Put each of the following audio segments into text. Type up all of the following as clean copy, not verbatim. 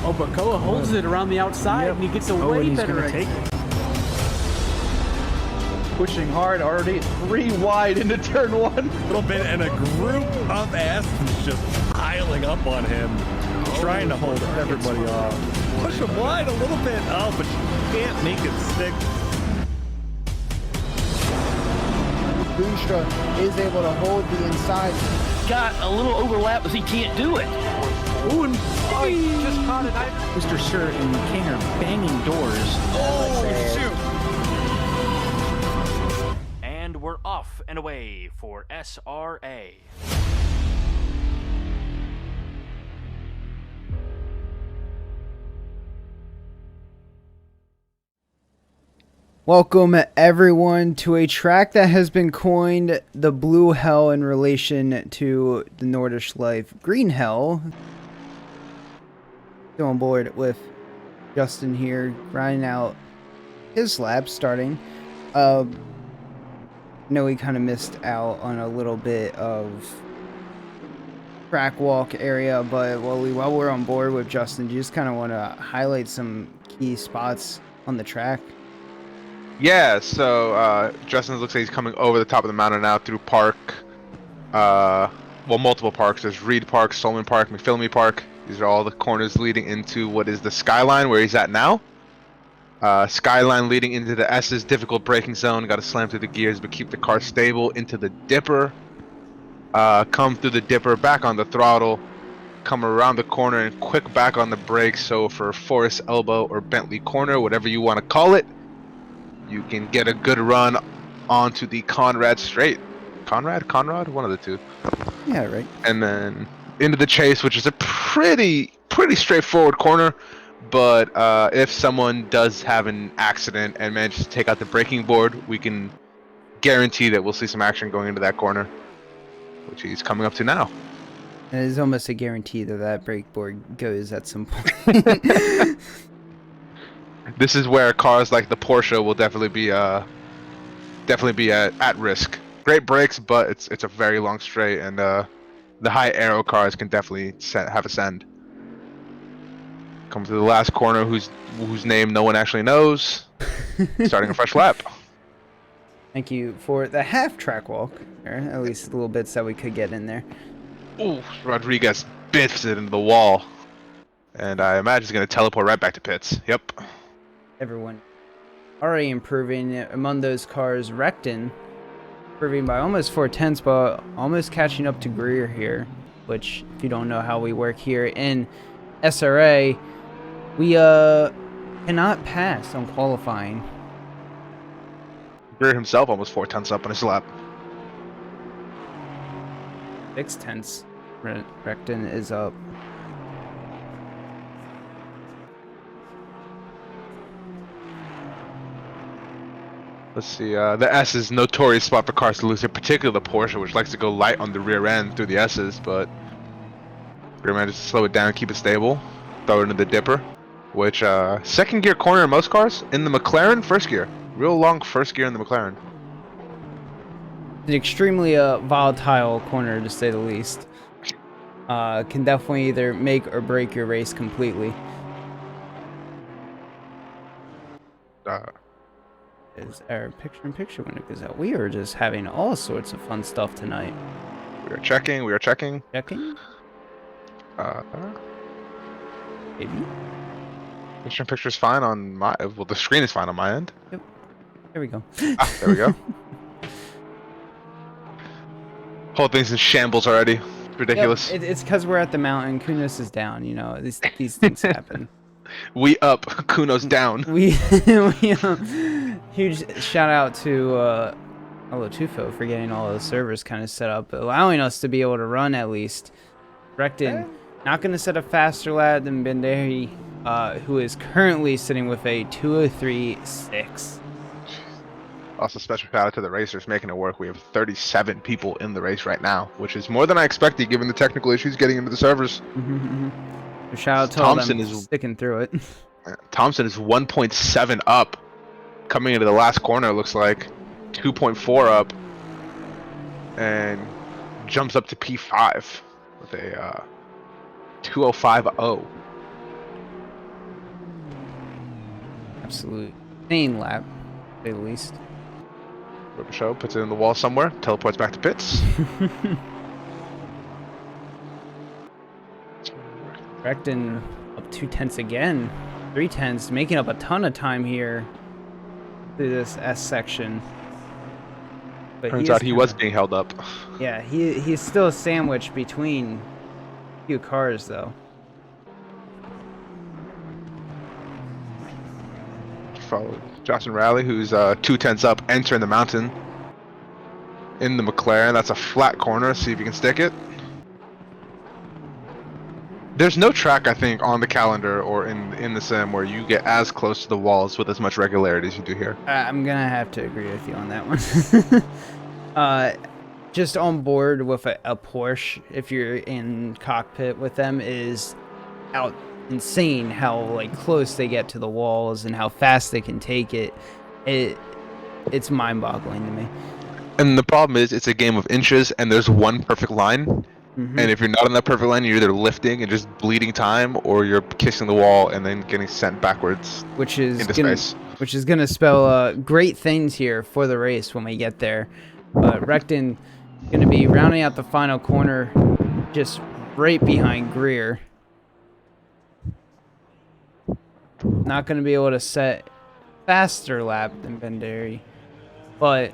Oh, but Koa holds it around the outside, and he gets a way better take exit. it. Pushing hard, already 3 wide into turn 1. A little bit, and a group of Aston's just piling up on him, trying to hold everybody off. Push him wide a little bit. Oh, but you can't make it stick. Boonstra is able to hold the inside. Got a little overlap, but he can't do it. Ooh, and he just caught it. Mr. Sir and King are banging doors. Oh, shoot. And we're off and away for SRA. Welcome everyone to a track that has been coined the Blue Hell in relation to the Nordish Life Green Hell. Still on board with Justin here, grinding out his lap starting. I know we kind of missed out on a little bit of track walk area, but while we're on board with Justin, do you just kind of want to highlight some key spots on the track? Yeah, so Justin looks like he's coming over the top of the mountain now through park. Well, multiple parks. There's Reed Park, Solomon Park, McPhillamy Park. These are all the corners leading into what is the Skyline, where he's at now. Skyline leading into the S's difficult braking zone. Got to slam through the gears, but keep the car stable into the Dipper. Come through the Dipper, back on the throttle. Come around the corner and quick back on the brakes. So for Forest Elbow or Bentley Corner, whatever you want to call it, you can get a good run onto the Conrad Straight. Conrad? One of the two. Yeah, right. And then into the Chase, which is a pretty straightforward corner. But if someone does have an accident and manages to take out the braking board, we can guarantee that we'll see some action going into that corner, which he's coming up to now. And it's almost a guarantee that that brake board goes at some point. This is where cars like the Porsche will definitely be at risk. Great brakes, but it's a very long straight, and the high aero cars can definitely have a send. Come to the last corner, whose name no one actually knows. Starting a fresh lap. Thank you for the half track walk, or at least the little bits that we could get in there. Ooh, Rodriguez biffs it into the wall, and I imagine he's going to teleport right back to pits. Yep. Everyone already improving. Among those cars, Recton improving by almost 4/10, but almost catching up to Greer here, which, if you don't know how we work here in SRA, we cannot pass on qualifying. Greer himself almost 4/10 up on his lap. 6/10. Recton is up. Let's see, the S is notorious spot for cars to lose, in particular the Porsche, which likes to go light on the rear end through the S's, but Greer manages to slow it down, keep it stable, throw it into the Dipper, which, second gear corner in most cars. In the McLaren, first gear. Real long first gear in the McLaren. An extremely volatile corner, to say the least. Can definitely either make or break your race completely. Is our picture-in-picture when it goes out. We are just having all sorts of fun stuff tonight. We are checking. Checking? Maybe? Picture's fine on my... Well, the screen is fine on my end. Yep. There we go. There we go. Whole thing's in shambles already. It's ridiculous. Yep, it's because we're at the mountain. Kunos is down, you know. These things happen. We up, Kunos down. We huge shout out to Tufo for getting all the servers kind of set up, allowing us to be able to run at least. Recton not going to set a faster lap than Benderi, who is currently sitting with a 2:03.6. Also, special shout out to the racers making it work. We have 37 people in the race right now, which is more than I expected given the technical issues getting into the servers. Shout out to Thompson all them is sticking through it. Thompson is 1.7 up coming into the last corner. Looks like 2.4 up, and jumps up to P5 with a 2:05.0. absolute insane lap, to say the least. Rubber show puts it in the wall somewhere, teleports back to pits. Recton up 2/10 again, 3/10, making up a ton of time here through this S section. But Turns out he was being held up. Yeah, he's still sandwiched between a few cars though. Follow Justin Raleigh, who's 2/10 up, entering the mountain in the McLaren. That's a flat corner. See if you can stick it. There's no track, I think, on the calendar or in the sim where you get as close to the walls with as much regularity as you do here. I'm gonna have to agree with you on that one. Just on board with a Porsche, if you're in cockpit with them, is out insane how like close they get to the walls and how fast they can take it. It's mind-boggling to me. And the problem is, it's a game of inches, and there's one perfect line. And if you're not on that perfect line, you're either lifting and just bleeding time, or you're kissing the wall and then getting sent backwards into space. Which is gonna spell great things here for the race when we get there. But Recton gonna be rounding out the final corner, just right behind Greer. Not gonna be able to set faster lap than Benderi, but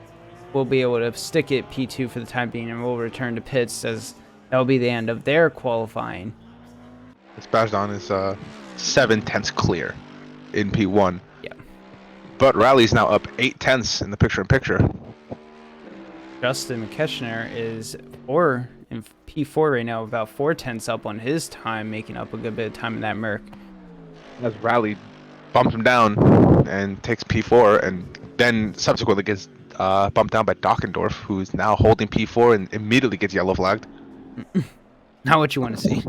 we'll be able to stick it P2 for the time being, and we'll return to pits as that'll be the end of their qualifying. Spashdon is 7/10 clear in P1. Yeah. But Rally's now up 8/10 in the picture-in-picture. Justin McKeshner is in P4 right now, about 4/10 up on his time, making up a good bit of time in that Merc. As Rally bumps him down and takes P4, and then subsequently gets bumped down by Dockendorf, who's now holding P4 and immediately gets yellow flagged. Not what you want to see.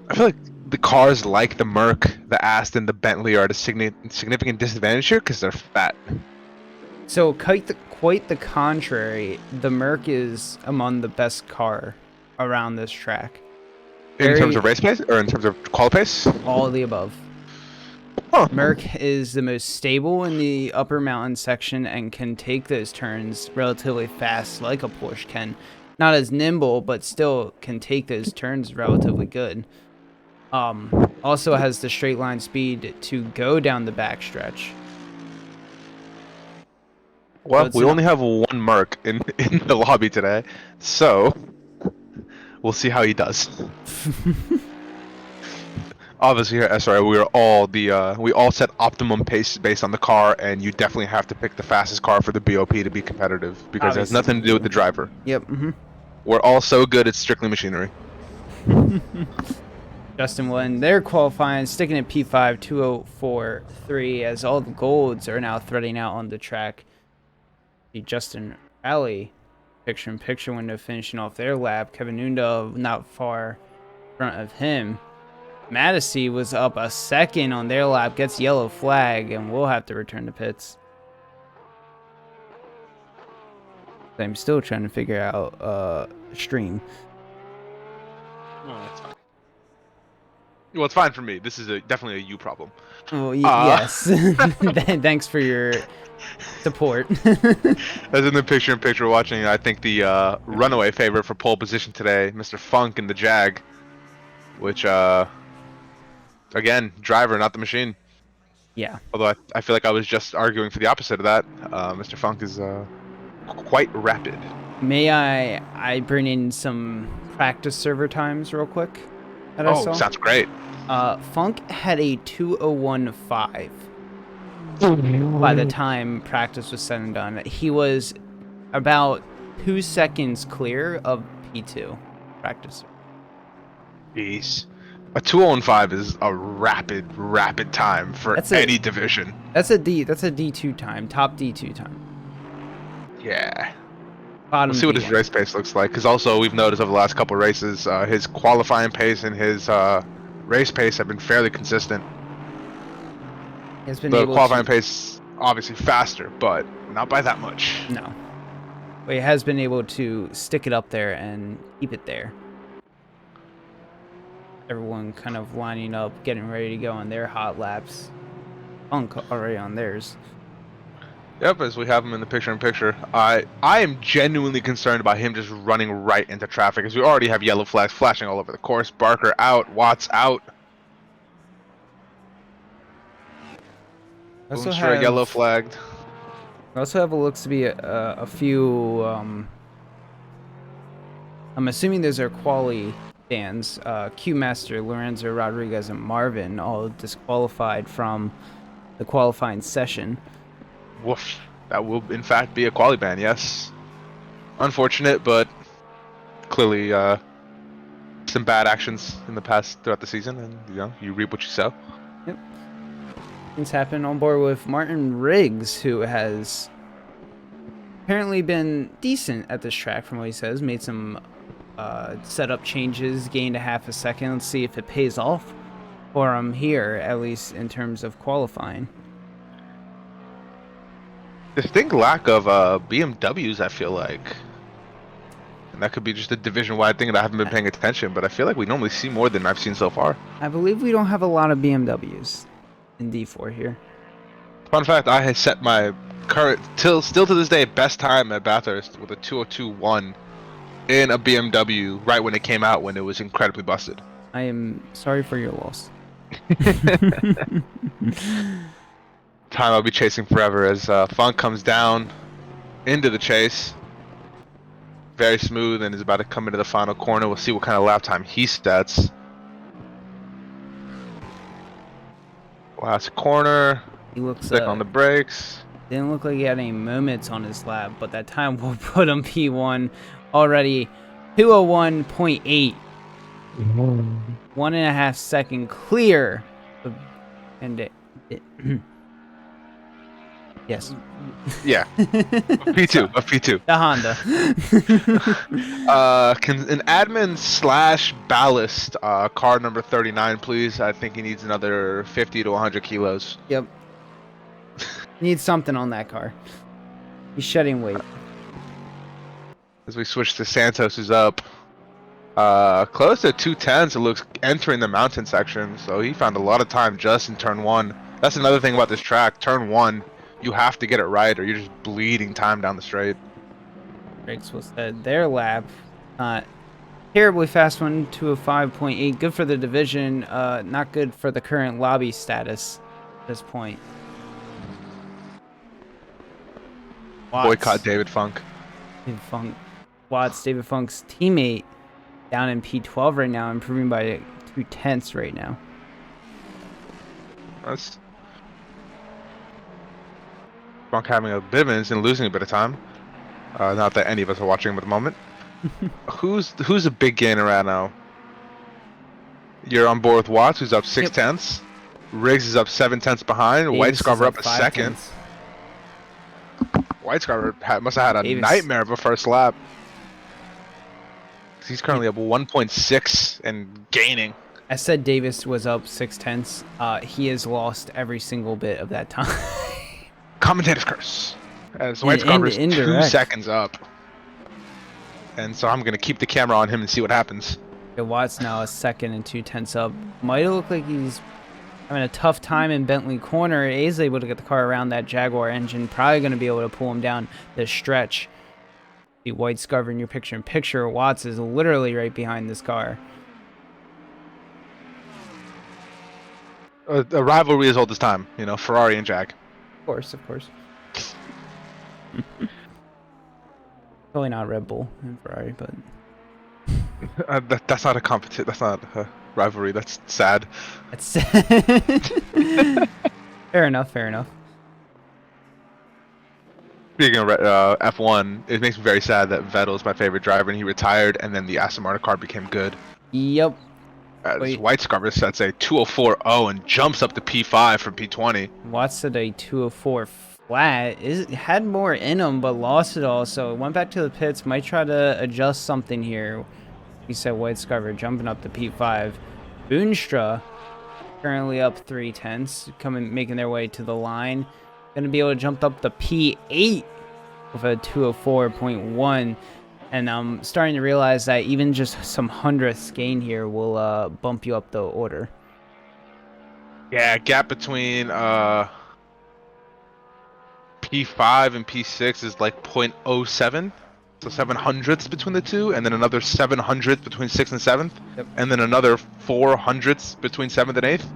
I feel like the cars like the Merc, the Aston, the Bentley are at a significant disadvantage here because they're fat. So quite the contrary, the Merc is among the best car around this track. In terms of race pace or in terms of qual pace? All of the above. Huh. Merc is the most stable in the upper mountain section and can take those turns relatively fast like a Porsche can. Not as nimble, but still can take those turns relatively good. Also has the straight line speed to go down the backstretch. Well, we only have one Merc in the lobby today, so we'll see how he does. Obviously, here at SRA, we all set optimum pace based on the car, and you definitely have to pick the fastest car for the BOP to be competitive because it has nothing to do with the driver. Yep. We're all so good at strictly machinery. Justin will end their qualifying, sticking at P5, 2:04.3, as all the golds are now threading out on the track. The Justin Rally picture-in-picture window finishing off their lap. Kevin Nunda not far in front of him. Madison was up a second on their lap, gets yellow flag, and we'll have to return to pits. I'm still trying to figure out stream. Oh, that's fine. Well, it's fine for me. This is definitely a you problem. Oh, yes. Thanks for your support. As in the picture-in-picture watching, I think the runaway favorite for pole position today, Mr. Funk in the Jag, which, again, driver, not the machine. Yeah. Although I feel like I was just arguing for the opposite of that. Mr. Funk is quite rapid. May I bring in some practice server times real quick? Oh, sounds great. Funk had a 2:01.5 by the time practice was said and done. He was about 2 seconds clear of P2 practice. Jeez. A 2:05 is a rapid time for any division. That's a D2 time, top D2 time. Yeah. Bottom We'll see what his race pace looks like, because also we've noticed over the last couple of races, his qualifying pace and his race pace have been fairly consistent. The qualifying pace obviously faster, but not by that much. No. But he has been able to stick it up there and keep it there. everyone kind of lining up, getting ready to go on their hot laps. Funk already on theirs. Yep, as we have him in the picture-in-picture. I am genuinely concerned about him just running right into traffic, as we already have yellow flags flashing all over the course. Barker out, Watts out. Boonstra yellow flagged. I also have what looks to be a few. I'm assuming those are quali bans. Q Master, Lorenzo Rodriguez, and Marvin all disqualified from the qualifying session. Woof. That will, in fact, be a quali ban, yes. Unfortunate, but clearly some bad actions in the past throughout the season, and you reap what you sow. Yep. Things happen on board with Martin Riggs, who has apparently been decent at this track from what he says. Made some setup changes, gained a half a second. Let's see if it pays off for him here, at least in terms of qualifying. Distinct lack of BMWs, I feel like. And that could be just a division-wide thing that I haven't been paying attention, but I feel like we normally see more than I've seen so far. I believe we don't have a lot of BMWs in D4 here. Fun fact, I had set my current, still to this day, best time at Bathurst with a 2:02.1 in a BMW right when it came out, when it was incredibly busted. I am sorry for your loss. Time I'll be chasing forever as Funk comes down into the chase. Very smooth and is about to come into the final corner. We'll see what kind of lap time he sets. Last corner. He looks stick on the brakes. Didn't look like he had any moments on his lap, but that time will put him P1 already. 201.8. 1.5 second clear. And yes. Yeah. P2. A P2. The Honda. Can an admin slash ballast car number 39, please? I think he needs another 50 to 100 kilos. Yep. Needs something on that car. He's shedding weight. As we switch to Santos, who's up close to 210s, it looks, entering the mountain section. So he found a lot of time just in turn 1. That's another thing about this track. Turn 1. You have to get it right, or you're just bleeding time down the straight. Brakes was their lap. Terribly fast one, 205.8. Good for the division. Not good for the current lobby status at this point. Watts. Boycott David Funk. David Funk. Watts, David Funk's teammate, down in P12 right now, improving by 2/10 right now. That's Funk having a bit of an and losing a bit of time. Not that any of us are watching him at the moment. Who's a big gainer right now? You're on board with Watts, who's up 6/10. Riggs is up 7/10 behind. White Scarver up a second. White Scarver must have had a nightmare of a first lap. He's currently up 1.6 and gaining. I said Davis was up 6/10. He has lost every single bit of that time. Commentator's curse. As White Scarver's 2 seconds up. And so I'm going to keep the camera on him and see what happens. Okay, Watts now a second and 2/10 up. Might look like he's having a tough time in Bentley corner. Is able to get the car around that Jaguar engine. Probably going to be able to pull him down the stretch. The White Scarver in your picture-in-picture. Watts is literally right behind this car. A rivalry as old as time, you know, Ferrari and Jag. Of course. Probably not Red Bull and Ferrari, but that's not a competition. That's not a rivalry. That's sad. That's sad. Fair enough. Speaking of F1, it makes me very sad that Vettel's my favorite driver and he retired, and then the Aston Martin car became good. Yep. As White Scarver sets a 204.0 and jumps up to P5 from P20. Watts said a 204 flat. Had more in him, but lost it all. So went back to the pits. Might try to adjust something here. He said White Scarver jumping up to P5. Boonstra currently up 3/10, making their way to the line. Going to be able to jump up to P8 with a 204.1. And I'm starting to realize that even just some hundredths gain here will bump you up the order. Yeah, gap between P5 and P6 is like 0.07. So 700ths between the two, and then another 700ths between 6th and 7th, Yep. and then another 400ths between 7th and 8th.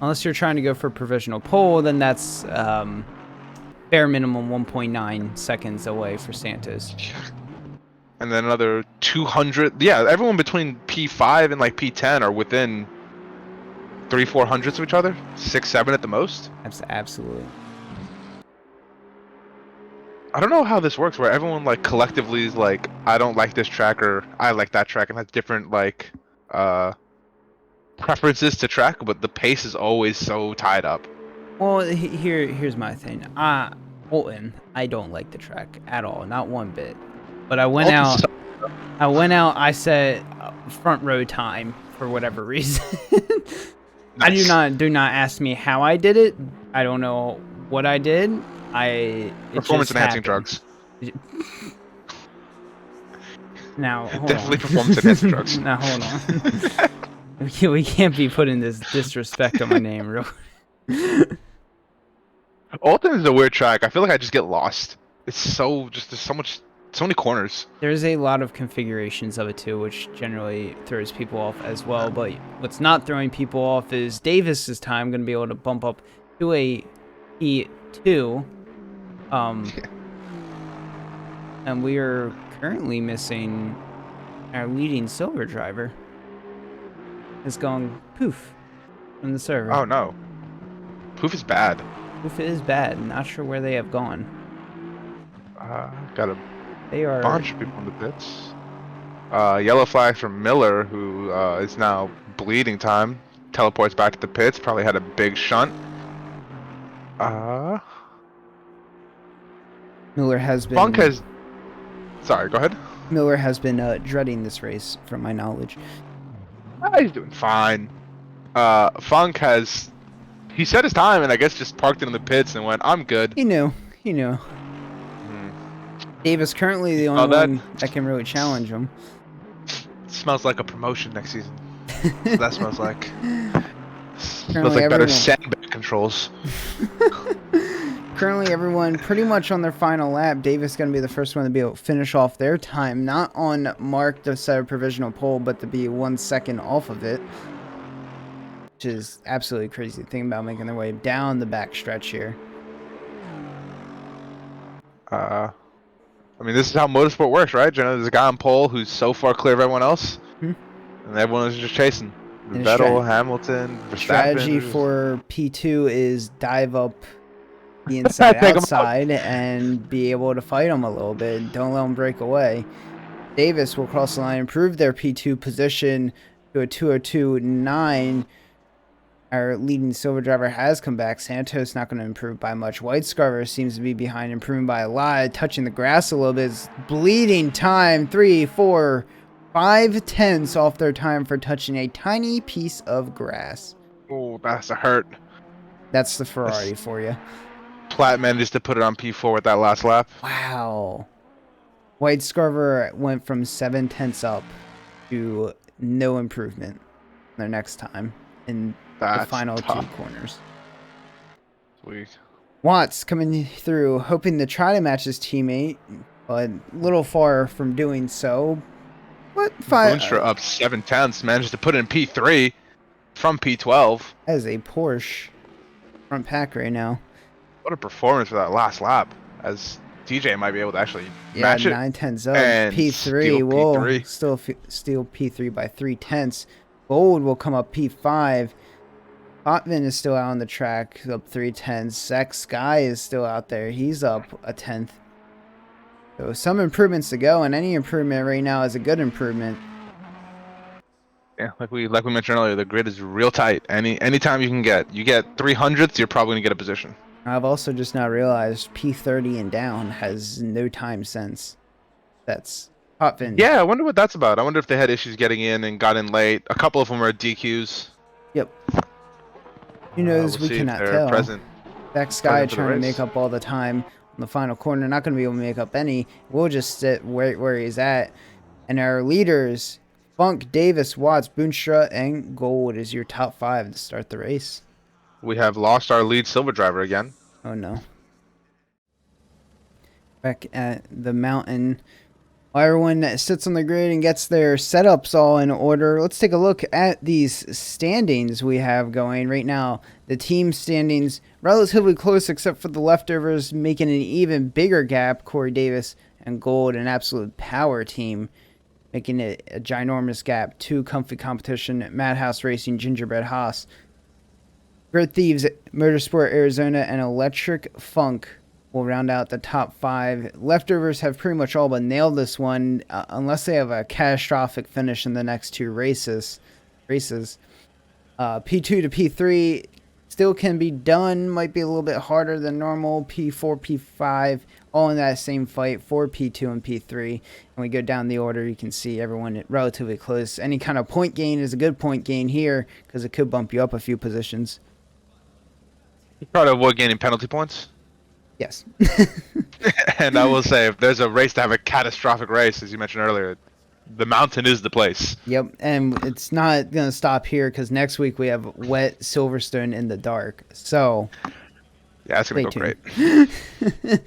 Unless you're trying to go for provisional pole, then that's bare minimum 1.9 seconds away for Santos. And then another 200. Yeah, everyone between P5 and like P10 are within 300-400ths of each other. 6-7 at the most. Absolutely. I don't know how this works, where everyone like collectively is like, I don't like this track or I like that track, and has different like preferences to track, but the pace is always so tied up. Well, here's my thing. Bolton, I don't like the track at all, not one bit. But I went out. I said front row time for whatever reason. Nice. I do not ask me how I did it. I don't know what I did. Performance enhancing drugs. Now, hold Definitely on. performance enhancing drugs. Now, hold on. We can't be putting this disrespect on my name, real. Alton is a weird track. I feel like I just get lost. It's there's so many corners. There's a lot of configurations of it too, which generally throws people off as well. But what's not throwing people off is Davis's time going to be able to bump up to a P2. And we are currently missing our leading silver driver. It's going poof from the server. Oh no. Poof is bad. Poof is bad. Not sure where they have gone. Got a They are bunch of people in the pits. Yellow flag from Miller, who is now bleeding time. Teleports back to the pits. Probably had a big shunt. Miller has been. Funk has. Sorry, go ahead. Miller has been dreading this race, from my knowledge. He's doing fine. Funk has. He set his time and I guess just parked it in the pits and went, I'm good. He knew. Davis currently the only one that can really challenge him. Smells like a promotion next season. So that smells like. Smells Currently like better everyone- sandbag controls. Currently, everyone pretty much on their final lap. Davis going to be the first one to be able to finish off their time, not on mark to set a provisional pole, but to be 1 second off of it, which is absolutely crazy. Think about making their way down the back stretch here. I mean, this is how motorsport works, right? Generally, there's a guy on pole who's so far clear of everyone else, and everyone is just chasing. And Vettel, Hamilton, Verstappen. Strategy for P2 is dive up the inside Take 'em outside and be able to fight them a little bit. Don't let them break away. Davis will cross the line, improve their P2 position to a 2:02.9. Our leading silver driver has come back. Santos not going to improve by much. White Scarver seems to be behind, improving by a lot. Touching the grass a little bit. It's bleeding time. 3, 4, 5 tenths off their time for touching a tiny piece of grass. Oh, that's a hurt. That's the Ferrari for you. Platt managed to put it on P4 with that last lap. Wow. White Scarver went from 7 tenths up to no improvement their next time in the final tough. 2 corners. Sweet. Watts coming through, hoping to try to match his teammate, but a little far from doing so. What? Boonstra up 7 tenths, managed to put it in P3 from P12. That is a Porsche front pack right now. What a performance for that last lap, as DJ might be able to actually Yeah, match it. 9 tenths up. and P3 steal will P3. still steal P3 by 3 tenths. Gold will come up P5. Potvin is still out on the track, up 3 tenths. Sex Sky is still out there. He's up a tenth. So some improvements to go, and any improvement right now is a good improvement. Yeah, like we mentioned earlier, the grid is real tight. Anytime you get 300ths, you're probably gonna get a position. I've also just now realized P30 and down has no time sense. That's Potvin. Yeah, I wonder what that's about. I wonder if they had issues getting in and got in late. A couple of them are DQs. Yep. Who knows? We'll We see if cannot they're tell. present. Sex Sky present for the trying to race. make up all the time. in the final corner. Not going to be able to make up any. We'll just sit where he's at. And our leaders, Funk, Davis, Watts, Boonstra, and Gold is your top 5 to start the race. We have lost our lead silver driver again. Oh no. Back at the mountain. While everyone sits on the grid and gets their setups all in order, let's take a look at these standings we have going right now. The team standings relatively close except for the leftovers, making an even bigger gap. Corey Davis and Gold, an absolute power team, making it a ginormous gap. 2 comfy competition, Madhouse Racing, Gingerbread Haas, Grid Thieves, Motorsport Arizona, and Electric Funk will round out the top 5. Leftovers have pretty much all but nailed this one, unless they have a catastrophic finish in the next 2 races. P2 to P3 still can be done, might be a little bit harder than normal. P4, P5, all in that same fight for P2 and P3. And we go down the order, you can see everyone relatively close. Any kind of point gain is a good point gain here, because it could bump you up a few positions. You try to avoid gaining penalty points. Yes. And I will say, if there's a race to have a catastrophic race, as you mentioned earlier, the mountain is the place. Yep, and it's not going to stop here because next week we have wet Silverstone in the dark. So, yeah, it's going to go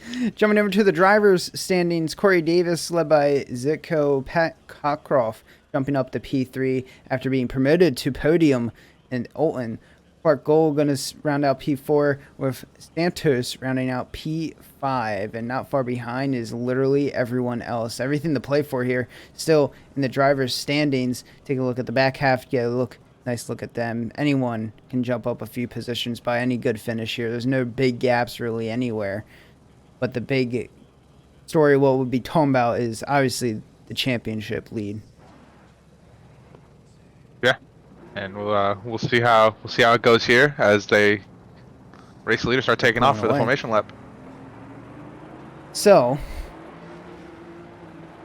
great. Jumping over to the drivers' standings, Corey Davis led by Zitko, Pat Cockcroft jumping up to P3 after being promoted to podium, and Olton. Clark Gold going to round out P4 with Santos rounding out P5, and not far behind is literally everyone else. Everything to play for here. Still in the drivers' standings. Take a look at the back half. Get a nice look at them. Anyone can jump up a few positions by any good finish here. There's no big gaps really anywhere. But the big story, what we'll be talking about, is obviously the championship lead. Yeah. And we'll see how it goes here as they race leaders start taking off for the formation lap. So,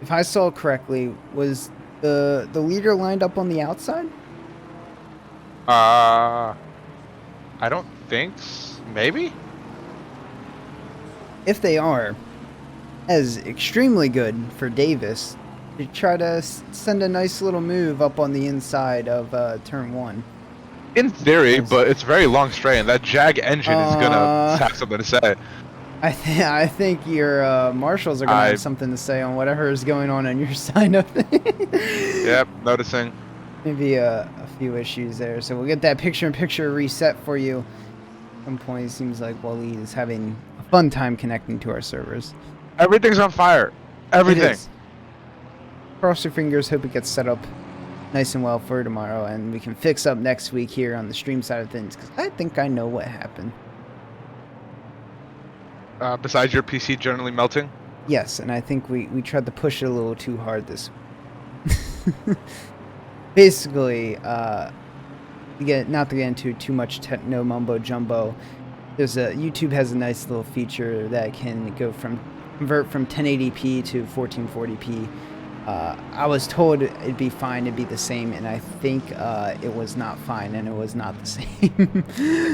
if I saw correctly, was the leader lined up on the outside? I don't think maybe. If they are, that is extremely good for Davis to try to send a nice little move up on the inside of turn 1. In theory, but it's very long straight, and that Jag engine is gonna have something to say. I think your marshals are gonna have something to say on whatever is going on your side of it. Yep, noticing. Maybe a few issues there, so we'll get that picture-in-picture reset for you. At some point, it seems like Waleed is having a fun time connecting to our servers. Everything's on fire. Everything. Cross your fingers, hope it gets set up nice and well for tomorrow, and we can fix up next week here on the stream side of things, because I think I know what happened. Besides your PC generally melting? Yes, and I think we tried to push it a little too hard this week. Basically, not to get into too much techno mumbo jumbo, YouTube has a nice little feature that can convert from 1080p to 1440p. I was told it'd be fine, it'd be the same, and I think it was not fine, and it was not the same.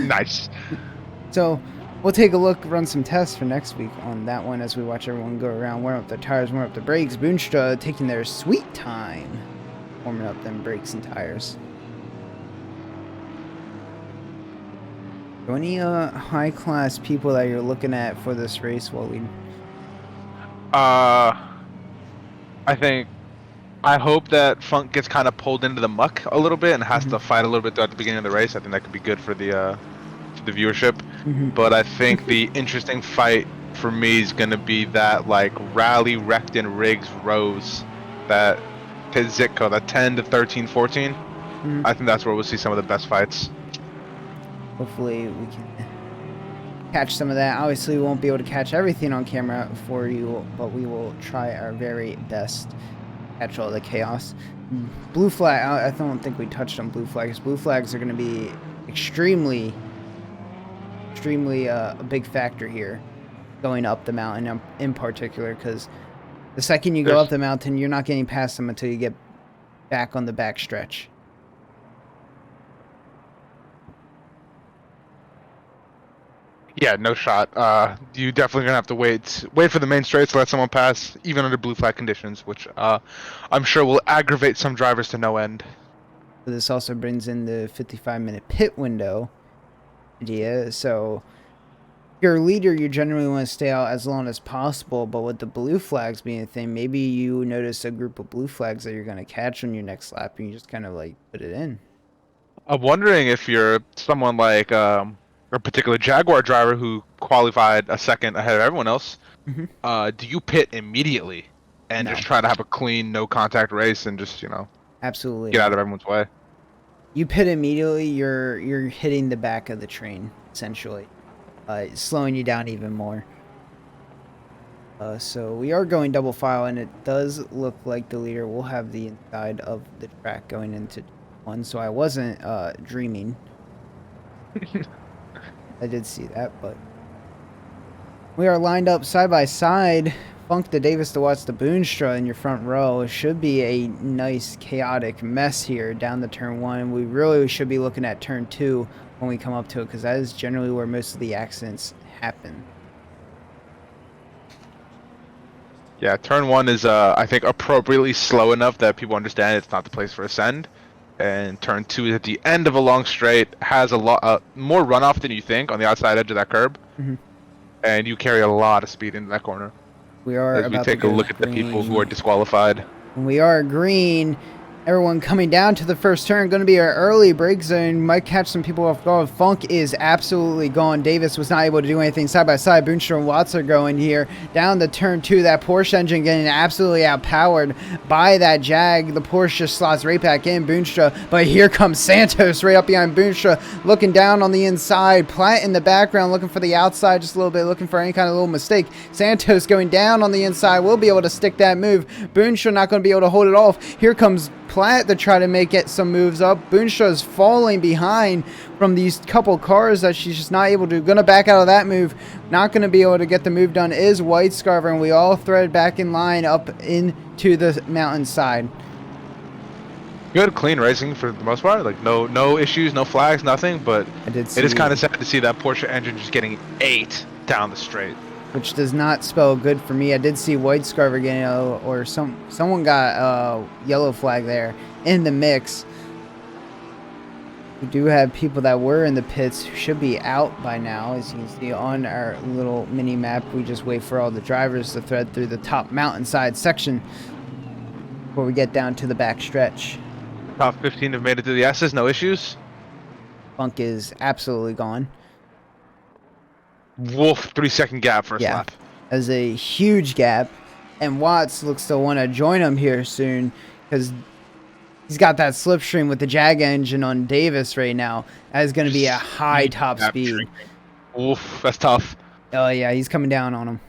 Nice. So we'll take a look, run some tests for next week on that one as we watch everyone go around, warm up their tires, warm up the brakes. Boonstra taking their sweet time warming up them brakes and tires. So any high-class people that you're looking at for this race, Waleed? I hope that Funk gets kind of pulled into the muck a little bit and has to fight a little bit at the beginning of the race. I think that could be good for the viewership. But I think the interesting fight for me is going to be that like Rally, Recton, Riggs, Rose, that Zitko, that 10 to 13, 14. I think that's where we'll see some of the best fights. Hopefully we can catch some of that. Obviously we won't be able to catch everything on camera for you, but we will try our very best to catch all the chaos. Blue flag, I don't think we touched on blue flags. Blue flags are going to be extremely a big factor here going up the mountain in particular, because the second you go up the mountain, you're not getting past them until you get back on the back stretch. Yeah, no shot. You definitely gonna have to wait for the main straight to let someone pass, even under blue flag conditions, which I'm sure will aggravate some drivers to no end. So this also brings in the 55-minute pit window idea. So if you're a leader, you generally want to stay out as long as possible, but with the blue flags being a thing, maybe you notice a group of blue flags that you're going to catch on your next lap, and you just kind of like put it in. I'm wondering if you're someone like a particular Jaguar driver who qualified a second ahead of everyone else. Mm-hmm. Do you pit immediately and No. just try to have a clean, no contact race and just Absolutely get not. out of everyone's way? You pit immediately, you're hitting the back of the train, essentially, slowing you down even more. So we are going double file, and it does look like the leader will have the inside of the track going into one. So I wasn't dreaming. I did see that, but we are lined up side by side. Funk to Davis to watch the Boonstra in your front row. It should be a nice chaotic mess here down the turn 1. We really should be looking at turn 2 when we come up to it, because that is generally where most of the accidents happen. Yeah, turn 1 is I think appropriately slow enough that people understand it's not the place for ascend. And turn 2 is at the end of a long straight, has a lot more runoff than you think on the outside edge of that curb. Mm-hmm. And you carry a lot of speed into that corner. We are As we about take to a go look at the green. people who are disqualified. We are green. Everyone coming down to the first turn. Going to be our early break zone. Might catch some people off guard. Funk is absolutely gone. Davis was not able to do anything. Side by side, Boonstra and Watts are going here. Down the turn 2, that Porsche engine getting absolutely outpowered by that Jag. The Porsche just slots right back in Boonstra. But here comes Santos right up behind Boonstra. Looking down on the inside. Platt in the background looking for the outside just a little bit. Looking for any kind of little mistake. Santos going down on the inside. Will be able to stick that move. Boonstra not going to be able to hold it off. Here comes Platt to try to make it some moves up. Boonstra is falling behind from these couple cars that she's just not able to. Gonna back out of that move. Not gonna be able to get the move done is White Scarver, and we all thread back in line up into the mountainside. Good, clean racing for the most part. Like no issues, no flags, nothing. But I did see, it is kind of sad to see that Porsche engine just getting 8 down the straight. which does not spell good for me. I did see White Scarver getting or someone got yellow flag there in the mix. We do have people that were in the pits who should be out by now. As you can see on our little mini map, we just wait for all the drivers to thread through the top mountainside section before we get down to the back stretch. Top 15 have made it to the S's, no issues. Funk is absolutely gone. Wolf 3-second gap first lap. As a huge gap, and Watts looks to want to join him here soon because he's got that slipstream with the Jag engine on Davis right now. That is going to be a high top speed. Oof, that's tough. Oh yeah, he's coming down on him.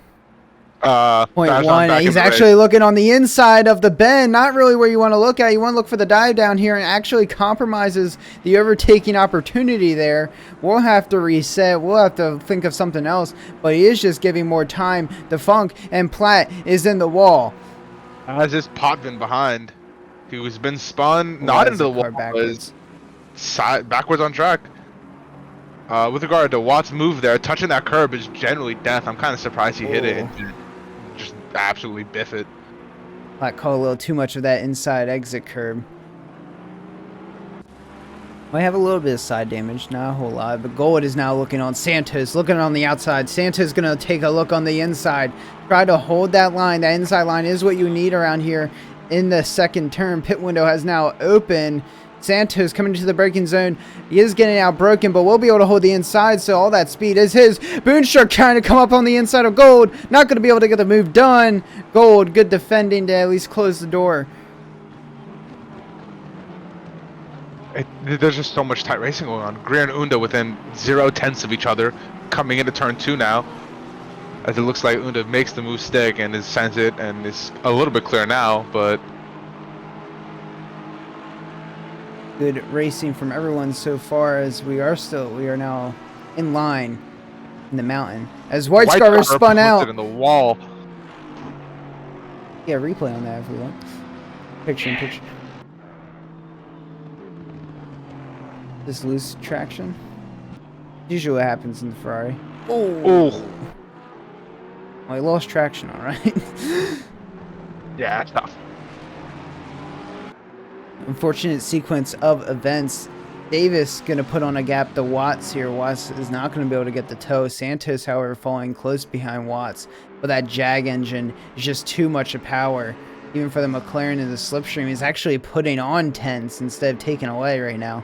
Point .1. He's actually looking on the inside of the bend, not really where you want to look at. You want to look for the dive down here, and actually compromises the overtaking opportunity there. We'll have to reset. We'll have to think of something else, but he is just giving more time to Funk, and Platt is in the wall. Has this Potvin behind, who's been spun not into the wall, backwards. Backwards on track. With regard to Watts' move there, touching that curb is generally death. I'm kind of surprised he hit it. And just absolutely biff it. Might call a little too much of that inside exit curb. Might have a little bit of side damage, not a whole lot. But Gold is now looking on Santos, looking on the outside. Santos going to take a look on the inside. Try to hold that line. That inside line is what you need around here in the second turn. Pit window has now opened. Santos coming into the braking zone. He is getting out broken, but we'll be able to hold the inside, so all that speed is his. Boonstra trying to come up on the inside of Gold. Not going to be able to get the move done. Gold, good defending to at least close the door. There's just so much tight racing going on. Greer and Unda within 0.1 of each other, coming into turn 2 now. As it looks like Unda makes the move stick and sends it and is a little bit clear now, but good racing from everyone so far, as we are now in line in the mountain. As White Scarver spun out. In the wall. Yeah, replay on that if we want. Picture in picture. Just lose traction. Usually what happens in the Ferrari. Oh. Well, he lost traction, all right. Yeah, that's tough. Unfortunate sequence of events. Davis going to put on a gap to Watts here. Watts is not going to be able to get the toe. Santos, however, falling close behind Watts. But that Jag engine is just too much of power. Even for the McLaren in the slipstream, he's actually putting on tenths instead of taking away right now.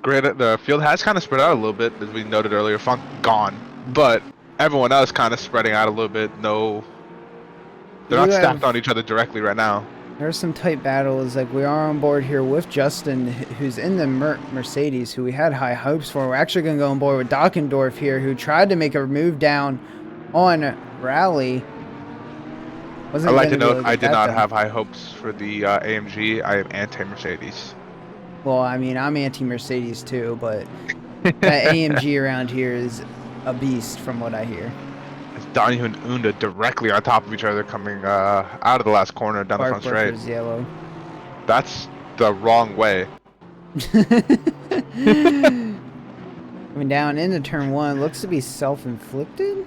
The field has kind of spread out a little bit, as we noted earlier. Funk gone, but everyone else kind of spreading out a little bit. No, they're not stacked on each other directly right now. There's some tight battles. Like, we are on board here with Justin, who's in the Mercedes, who we had high hopes for. We're actually going to go on board with Dockendorf here, who tried to make a move down on Rally. I'd like to note I did not have high hopes for the AMG. I am anti-Mercedes. Well, I mean, I'm anti-Mercedes too, but that AMG around here is a beast from what I hear. It's Donnie and Unda directly on top of each other coming out of the last corner down the front straight. Yellow. That's the wrong way. Coming down into turn one, looks to be self-inflicted.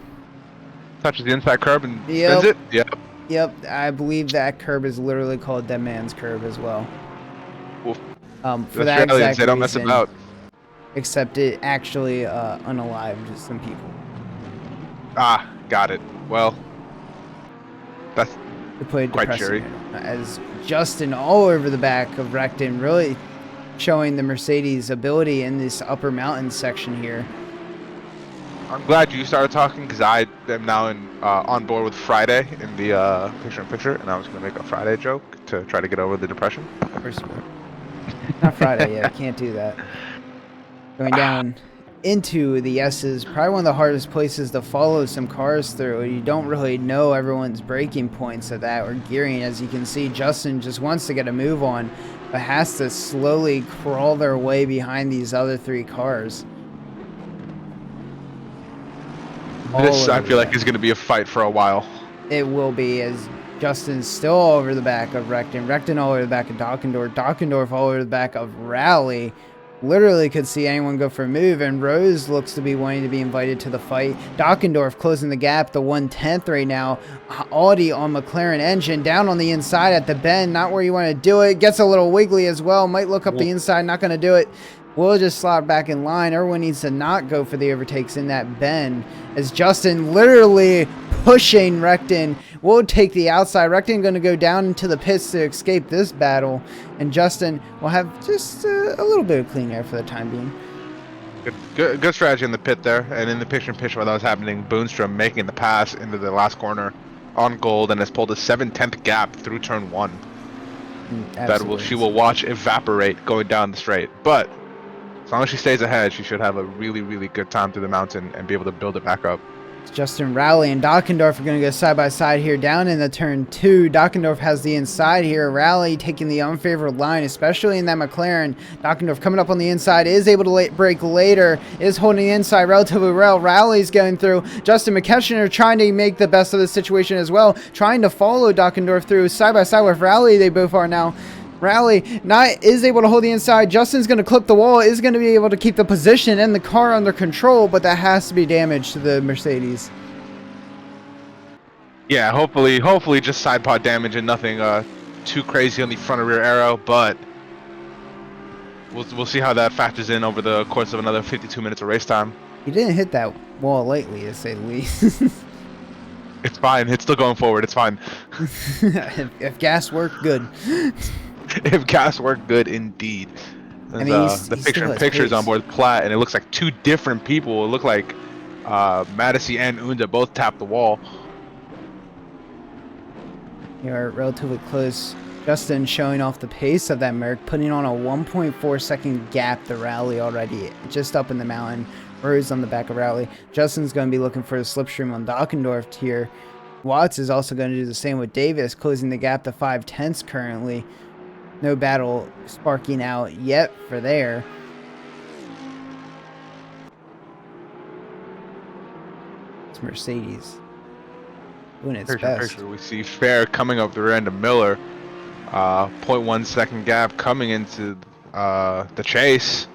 Touches the inside curb and spins it. Yep. Yep, I believe that curb is literally called Dead Man's Curb as well. Oof. For that exact reason, they don't mess about. Except it actually unalived some people. Ah, got it. Well, that's quite cheery. As Justin all over the back of Recton, really showing the Mercedes ability in this upper mountain section here. I'm glad you started talking because I am now on board with Friday in the picture-in-picture, and I was going to make a Friday joke to try to get over the depression. Not Friday yet. Can't do that. Going down into the S's, probably one of the hardest places to follow some cars through. You don't really know everyone's braking points at that or gearing. As you can see, Justin just wants to get a move on, but has to slowly crawl their way behind these other three cars. This, I feel like, is going to be a fight for a while. It will be, as Justin's still all over the back of Recton. Recton all over the back of Dockendorf. Dockendorf all over the back of Rally. Literally could see anyone go for a move, and Rose looks to be wanting to be invited to the fight. Dockendorf closing the gap, the 1/10 right now. Audi on McLaren engine, down on the inside at the bend, not where you want to do it. Gets a little wiggly as well, might look up the inside, not going to do it. We'll just slot back in line. Everyone needs to not go for the overtakes in that bend, as Justin literally pushing Recton. We'll take the outside. Recton going to go down into the pits to escape this battle, and Justin will have just a little bit of clean air for the time being. Good strategy in the pit there, and in the picture while that was happening, Boonstrom making the pass into the last corner on gold and has pulled a 7/10 gap through turn one. She will watch evaporate going down the straight, but as long as she stays ahead, she should have a really, really good time through the mountain and be able to build it back up. Justin Rowley and Dockendorf are going to go side by side here down in the turn two. Dockendorf has the inside here. Rowley taking the unfavored line, especially in that McLaren. Dockendorf coming up on the inside, is able to brake later, is holding the inside relatively well. Rowley's going through. Justin McKeshner trying to make the best of the situation as well, trying to follow Dockendorf through side by side with Rowley. They both are now. Rally is able to hold the inside. Justin's going to clip the wall, is going to be able to keep the position and the car under control, but that has to be damage to the Mercedes. Yeah, hopefully just side pod damage and nothing too crazy on the front or rear aero, but we'll see how that factors in over the course of another 52 minutes of race time. He didn't hit that wall lightly, to say the least. It's fine. It's still going forward. It's fine. if gas worked, good. If gas worked, good indeed. I mean, the picture is on board Platt, and it looks like two different people. It looked like Madison and Unda both tapped the wall. You are relatively close. Justin showing off the pace of that Merc, putting on a 1.4 second gap to Rally already, just up in the mountain. Rose on the back of Rally. Justin's going to be looking for a slipstream on Dockendorf here. Watts is also going to do the same with Davis, closing the gap to 5/10 currently. No battle sparking out yet for there. It's Mercedes doing its best. We see Fair coming up the rear end of Miller. 0.1 second gap coming into the chase.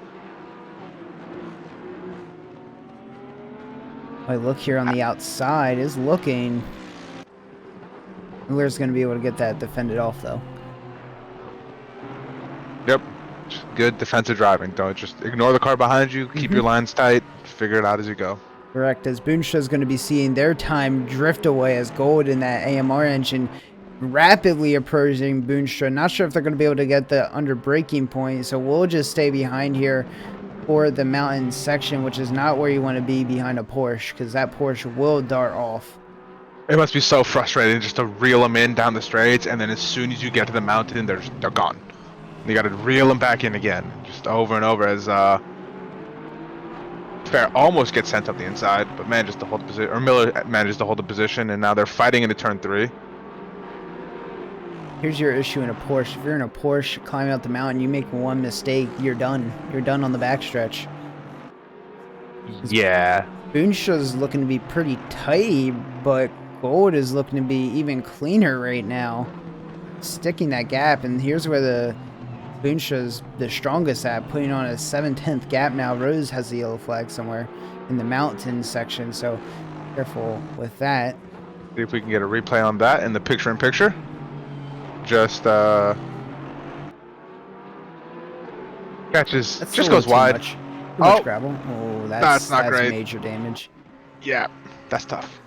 I look here on the outside is looking. Miller's going to be able to get that defended off though. Yep. Good defensive driving. Don't just ignore the car behind you. Keep your lines tight. Figure it out as you go. Correct. As Boonstra is going to be seeing their time drift away as Gold in that AMR engine rapidly approaching Boonstra. Not sure if they're going to be able to get the under braking point, so we'll just stay behind here for the mountain section, which is not where you want to be behind a Porsche, because that Porsche will dart off. It must be so frustrating just to reel them in down the straights, and then as soon as you get to the mountain, they're gone. You got to reel them back in again, just over and over as Fair almost gets sent up the inside, but manages to hold the position, or Miller manages to hold the position, and now they're fighting into turn 3. Here's your issue in a Porsche. If you're in a Porsche climbing up the mountain, you make one mistake, you're done. You're done on the backstretch. Yeah. Boonstra's looking to be pretty tight, but Gold is looking to be even cleaner right now. Sticking that gap, and here's where the Boonstra's the strongest at, putting on a 7/10 gap now. Rose has the yellow flag somewhere in the mountain section, so careful with that. See if we can get a replay on that in the picture-in-picture. Just catches, That's just goes wide. Too much gravel. Oh, that's not great. Major damage. Yeah, that's tough.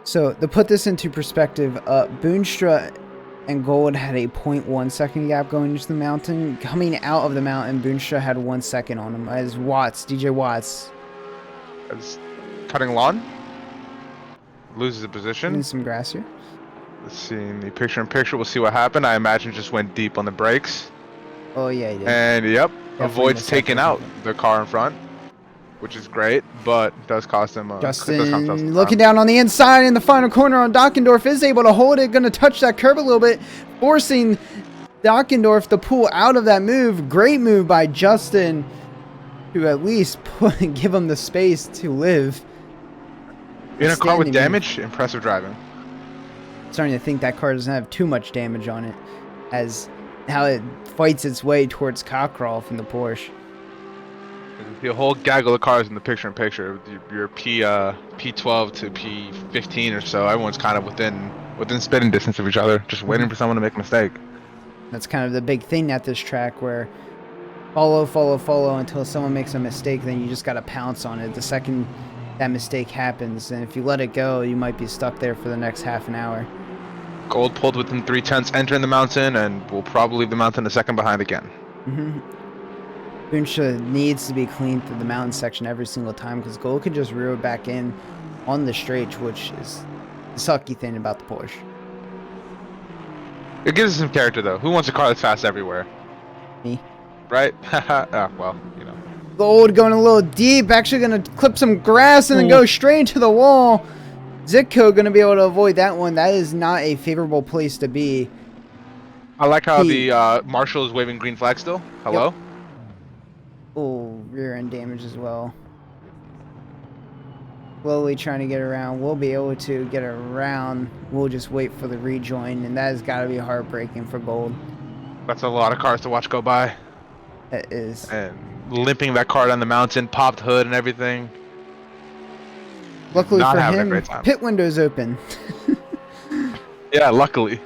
So to put this into perspective, Boonstra and Gold had a 0.1 second gap going into the mountain. Coming out of the mountain, Boonstra had 1 second on him. As DJ Watts, As cutting lawn, loses the position. in some grass here. Let's see in the picture-in-picture. We'll see what happened. I imagine just went deep on the brakes. Oh yeah, he did. And yep, Definitely avoids taking out the car in front, which is great, but does cost him. Justin looking down on the inside in the final corner on Dockendorf is able to hold it. Going to touch that curb a little bit, forcing Dockendorf to pull out of that move. Great move by Justin to at least give him the space to live. In a car with damage, impressive driving. Starting to think that car doesn't have too much damage on it, as how it fights its way towards Cockcrawl from the Porsche. The whole gaggle of cars in the picture-in-picture, your P12 to P15 or so, everyone's kind of within spitting distance of each other, just waiting for someone to make a mistake. That's kind of the big thing at this track, where follow until someone makes a mistake, then you just got to pounce on it the second that mistake happens, and if you let it go, you might be stuck there for the next half an hour. Gold pulled within 3/10 entering the mountain, and will probably leave the mountain a second behind again. Boonstra needs to be clean through the mountain section every single time, because Gold could just rear it back in on the straight, which is the sucky thing about the Porsche. It gives us some character, though. Who wants a car that's fast everywhere? Me. Right? Well, you know. Gold going a little deep, actually going to clip some grass and then go straight into the wall. Zitko going to be able to avoid that one. That is not a favorable place to be. I like how the marshal is waving green flag still. Hello? Yep. Oh, rear end damage as well. Slowly trying to get around. We'll be able to get around. We'll just wait for the rejoin, and that has got to be heartbreaking for Gold. That's a lot of cars to watch go by. That is. And limping that car down the mountain, popped hood and everything. Luckily Not for having a him, great time. pit window's open. Yeah, luckily.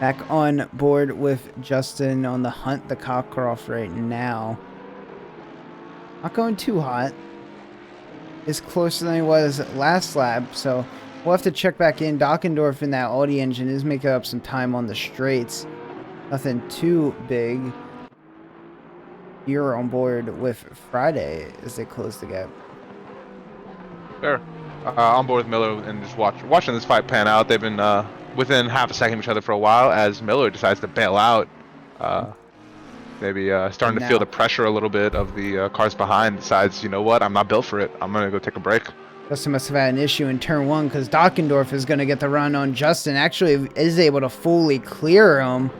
Back on board with Justin on the hunt, the Cockcroft right now. Not going too hot. Is closer than he was last lap, so we'll have to check back in. Dockendorf in that Audi engine is making up some time on the straights. Nothing too big. You're on board with Friday as they close the gap. Fair. On board with Miller and just watching this fight pan out. They've been within half a second of each other for a while as Miller decides to bail out. Maybe starting to feel the pressure a little bit of the cars behind. Decides, you know what, I'm not built for it. I'm going to go take a break. Justin must have had an issue in turn 1 because Dockendorf is going to get the run on Justin. Actually is able to fully clear him.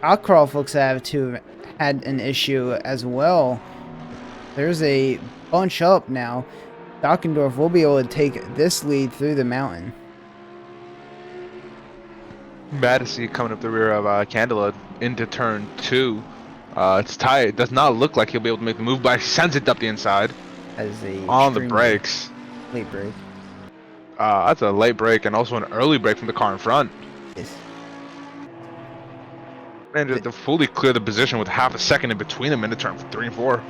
Cockcroft looks to have had an issue as well. There's a bunch up now. Dockendorf will be able to take this lead through the mountain. Madison coming up the rear of Candela into turn 2. It's tight. It does not look like he'll be able to make the move, but he sends it up the inside As a on the extremely brakes. late break. That's a late break and also an early break from the car in front. Yes. And just to fully clear the position with half a second in between them into turn 3 and 4.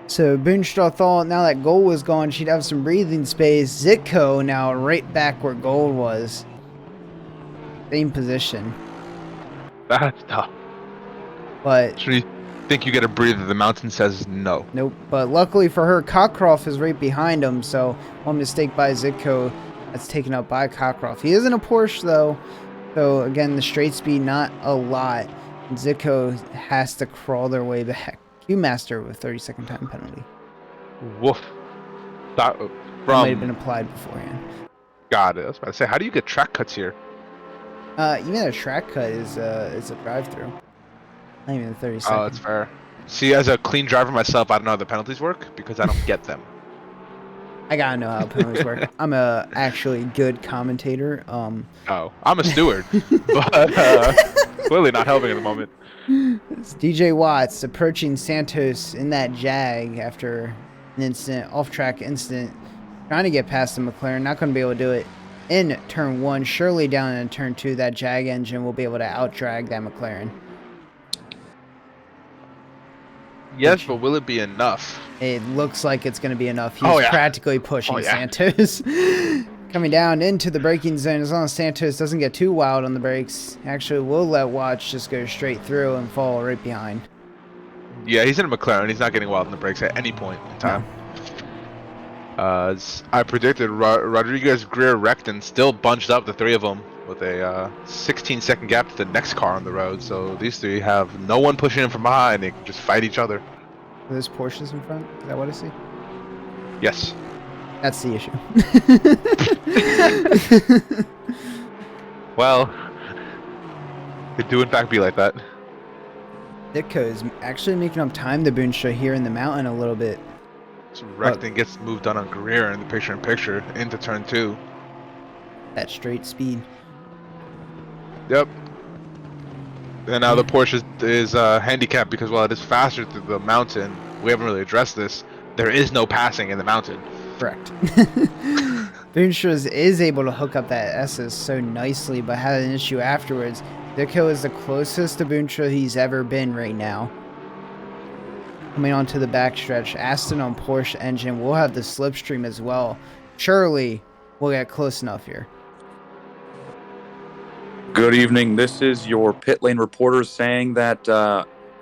So Boonstra thought now that Gold was gone, she'd have some breathing space. Zitko now right back where Gold was. Same position. That's tough. But Should you think you get a breather? The mountain says no. nope. But luckily for her, Cockcroft is right behind him. So one mistake by Zitko. That's taken up by Cockcroft. He isn't a Porsche though. So again, the straight speed, not a lot. Zitko has to crawl their way back. Q-Master with 30-second time penalty. Woof. That, That might have been from applied beforehand. God, I was about to say, how do you get track cuts here? Even a track cut is a drive-through. Not even 30 seconds. Oh, that's fair. See, as a clean driver myself, I don't know how the penalties work because I don't get them. I gotta know how penalties work. I'm a actually good commentator. Oh, I'm a steward, but clearly not helping at the moment. It's DJ Watts approaching Santos in that Jag after an incident, off-track incident, trying to get past the McLaren. Not going to be able to do it in turn 1. Surely down in turn 2, that Jag engine will be able to out-drag that McLaren. Yes, but will it be enough? It looks like it's going to be enough. He's practically pushing Santos. Coming down into the braking zone, as long as Santos doesn't get too wild on the brakes. Actually, we'll let Watch just go straight through and fall right behind. Yeah, he's in a McLaren. He's not getting wild on the brakes at any point in time. As I predicted, Rodriguez, Greer, Recton still bunched up, the three of them, with a 16-second gap to the next car on the road. So these three have no one pushing in from behind. They can just fight each other. Are those Porsches in front? Is that what I see? Yes. That's the issue. Well, it do in fact be like that. Ditko is actually making up time to Boonstra here in the mountain a little bit. So Recton gets moved on Greer in the picture-in-picture into turn 2. That straight speed. Yep. And now the Porsche is handicapped because while it is faster through the mountain, we haven't really addressed this. There is no passing in the mountain. Correct. Boonstra is able to hook up that SS so nicely, but had an issue afterwards. Ditko is the closest to Boonstra he's ever been right now. Coming onto the backstretch, Aston on Porsche engine. We'll have the slipstream as well. Surely we'll get close enough here. Good evening. This is your pit lane reporter saying that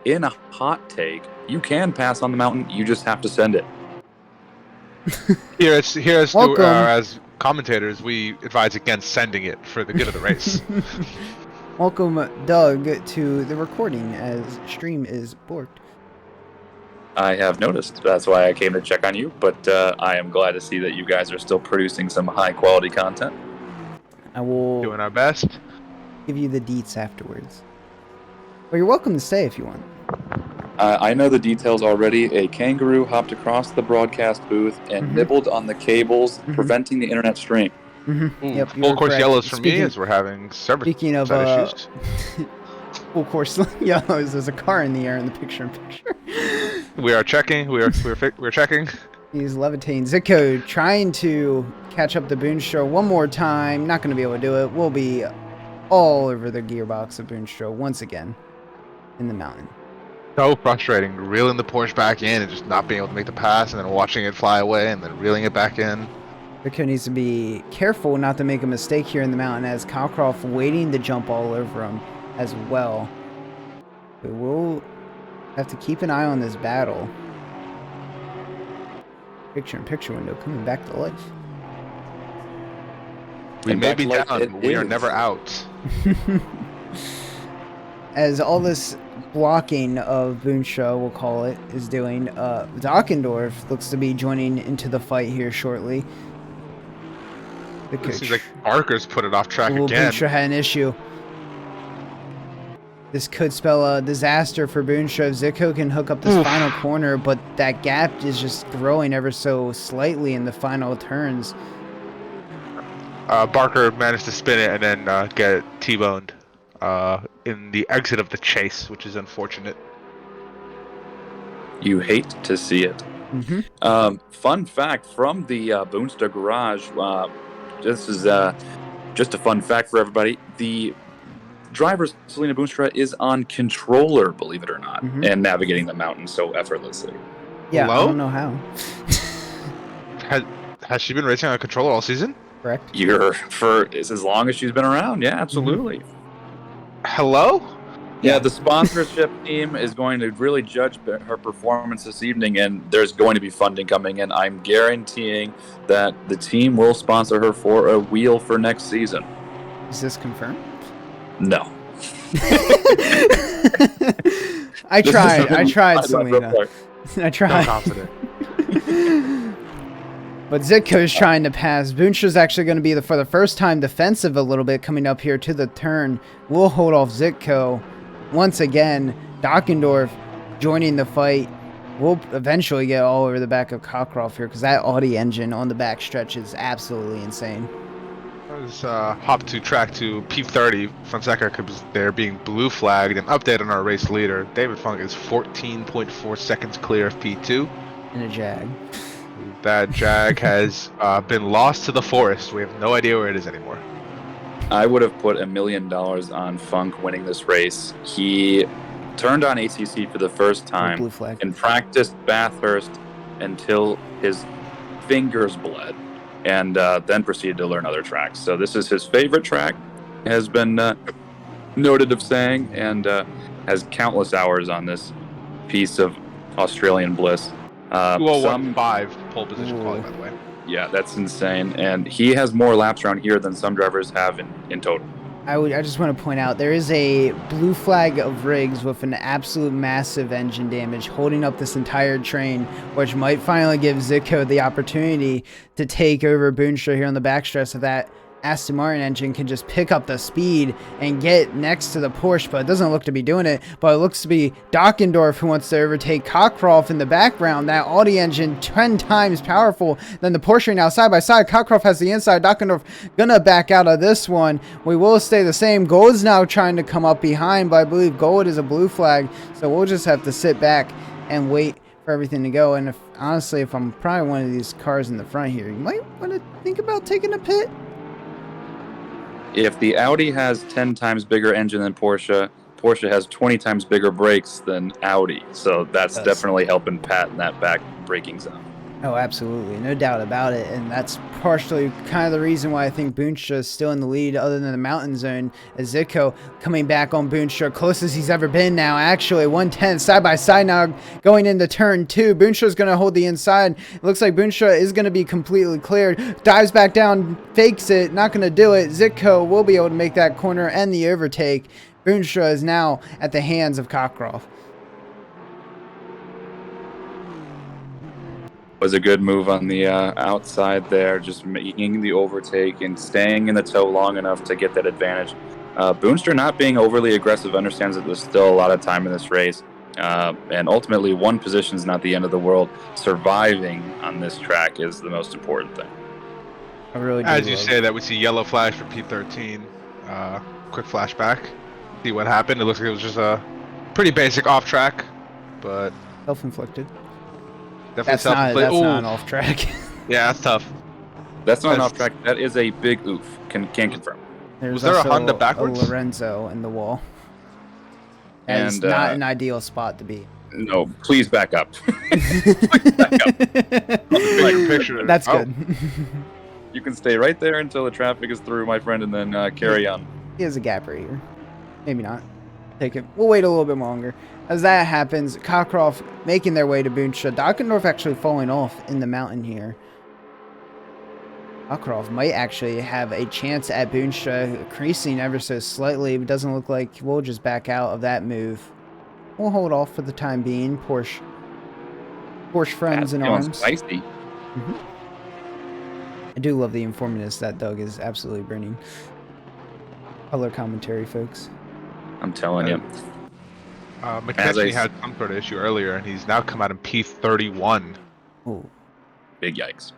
in a hot take, you can pass on the mountain. You just have to send it. Here as commentators, we advise against sending it for the good of the race. Welcome, Doug, to the recording as stream is borked. I have noticed. That's why I came to check on you, but I am glad to see that you guys are still producing some high-quality content. I will doing our best. Give you the deets afterwards. Well, you're welcome to stay if you want. I know the details already. A kangaroo hopped across the broadcast booth and nibbled on the cables, preventing the internet stream. Yep, Full course correct. yellows for me as we're having service Speaking of issues. full course yellows, there's a car in the air in the picture-in-picture. We are checking. We're checking. He's levitating. Zitko trying to catch up to Boonstra one more time. Not going to be able to do it. We'll be all over the gearbox of Boonstra once again in the mountain. So frustrating, reeling the Porsche back in and just not being able to make the pass, and then watching it fly away, and then reeling it back in. Zitko needs to be careful not to make a mistake here in the mountain, as Cockcroft waiting to jump all over him as well. We will have to keep an eye on this battle. Picture-in-picture window coming back to life. We may be back to life down, but we are never out. As all this blocking of Boonstra, we'll call it, is doing, Dockendorf looks to be joining into the fight here shortly. It seems like Barker's put it off track again. Boonstra had an issue. This could spell a disaster for Boonstra. Zitko can hook up this final corner, but that gap is just growing ever so slightly in the final turns. Barker managed to spin it and then get T-boned in the exit of the chase, which is unfortunate. You hate to see it. Mm-hmm. Fun fact from the Boonsta garage. This is just a fun fact for everybody. The driver, Selena Boonstra, is on controller, believe it or not, and navigating the mountain so effortlessly. Yeah, Hello? I don't know how. Has she been racing on a controller all season? Correct. It's as long as she's been around. Yeah, absolutely. Hello? Yeah, the sponsorship team is going to really judge her performance this evening, and there's going to be funding coming in. I'm guaranteeing that the team will sponsor her for a wheel for next season. Is this confirmed? No. I tried, Selena. I I'm tried. confident. But Zitko's trying to pass. Boonstra's actually going to be, for the first time, defensive a little bit coming up here to the turn. We'll hold off Zitko. Once again, Dockendorf joining the fight. We'll eventually get all over the back of Cockcroft here because that Audi engine on the back stretch is absolutely insane. Let's hop to track to P30 Fonseca because they're being blue flagged. An update on our race leader. David Funk is 14.4 seconds clear of P2. In a Jag. That Jag has been lost to the forest. We have no idea where it is anymore. I would have put $1 million on Funk winning this race. He turned on ACC for the first time Blue flag. and practiced Bathurst until his fingers bled, and then proceeded to learn other tracks. So this is his favorite track, has been noted of saying, and has countless hours on this piece of Australian bliss. 201.5 pole position quality, by the way. Yeah, that's insane. And he has more laps around here than some drivers have in total. I just want to point out there is a blue flag of Riggs with an absolute massive engine damage holding up this entire train, which might finally give Zitko the opportunity to take over Boonstra here on the backstretch of that Aston Martin engine can just pick up the speed and get next to the Porsche, but it doesn't look to be doing it. But it looks to be Dockendorf who wants to overtake Cockcroft in the background. That Audi engine 10 times powerful than the Porsche now side by side. Cockcroft has the inside. Dockendorf gonna back out of this one. We will stay the same. Gold's now trying to come up behind, but I believe Gold is a blue flag, so we'll just have to sit back and wait for everything to go. And honestly, if I'm probably one of these cars in the front here, you might want to think about taking a pit. If the Audi has 10 times bigger engine than Porsche, Porsche has 20 times bigger brakes than Audi. So that's definitely helping Pat in that back braking zone. Oh, absolutely. No doubt about it. And that's partially kind of the reason why I think Boonstra is still in the lead other than the mountain zone. As Zitko coming back on Boonstra, closest he's ever been now. Actually, 110 side by side now going into turn 2. Boonstra is going to hold the inside. It looks like Boonstra is going to be completely cleared. Dives back down, fakes it, not going to do it. Zitko will be able to make that corner and the overtake. Boonstra is now at the hands of Cockcroft. Was a good move on the outside there, just making the overtake and staying in the tow long enough to get that advantage. Boonstra not being overly aggressive, understands that there's still a lot of time in this race, and ultimately one position is not the end of the world. Surviving on this track is the most important thing. I really do. As you say that, we see yellow flash for P13. Quick flashback. See what happened. It looks like it was just a pretty basic off track, but Self-inflicted. definitely That's not an off track. Yeah, that's tough. That's not an off track. That is a big oof. Can confirm. There's Was there a also Honda backwards? A Lorenzo in the wall. And it's not an ideal spot to be. No, please back up. Please back up. Picture. That's good. You can stay right there until the traffic is through, my friend, and then carry on. He has a gap right here. Maybe not. Take it. We'll wait a little bit longer. As that happens, Cockcroft making their way to Boonstra. Dockendorf actually falling off in the mountain here. Cockcroft might actually have a chance at Boonstra, creasing ever so slightly. It doesn't look like we'll just back out of that move. We'll hold off for the time being. Porsche friends in arms. Spicy. I do love the informativeness that Doug is absolutely bringing. Color commentary, folks. I'm telling you. McKechnie had some sort of issue earlier, and he's now come out in P31. Oh, Big yikes.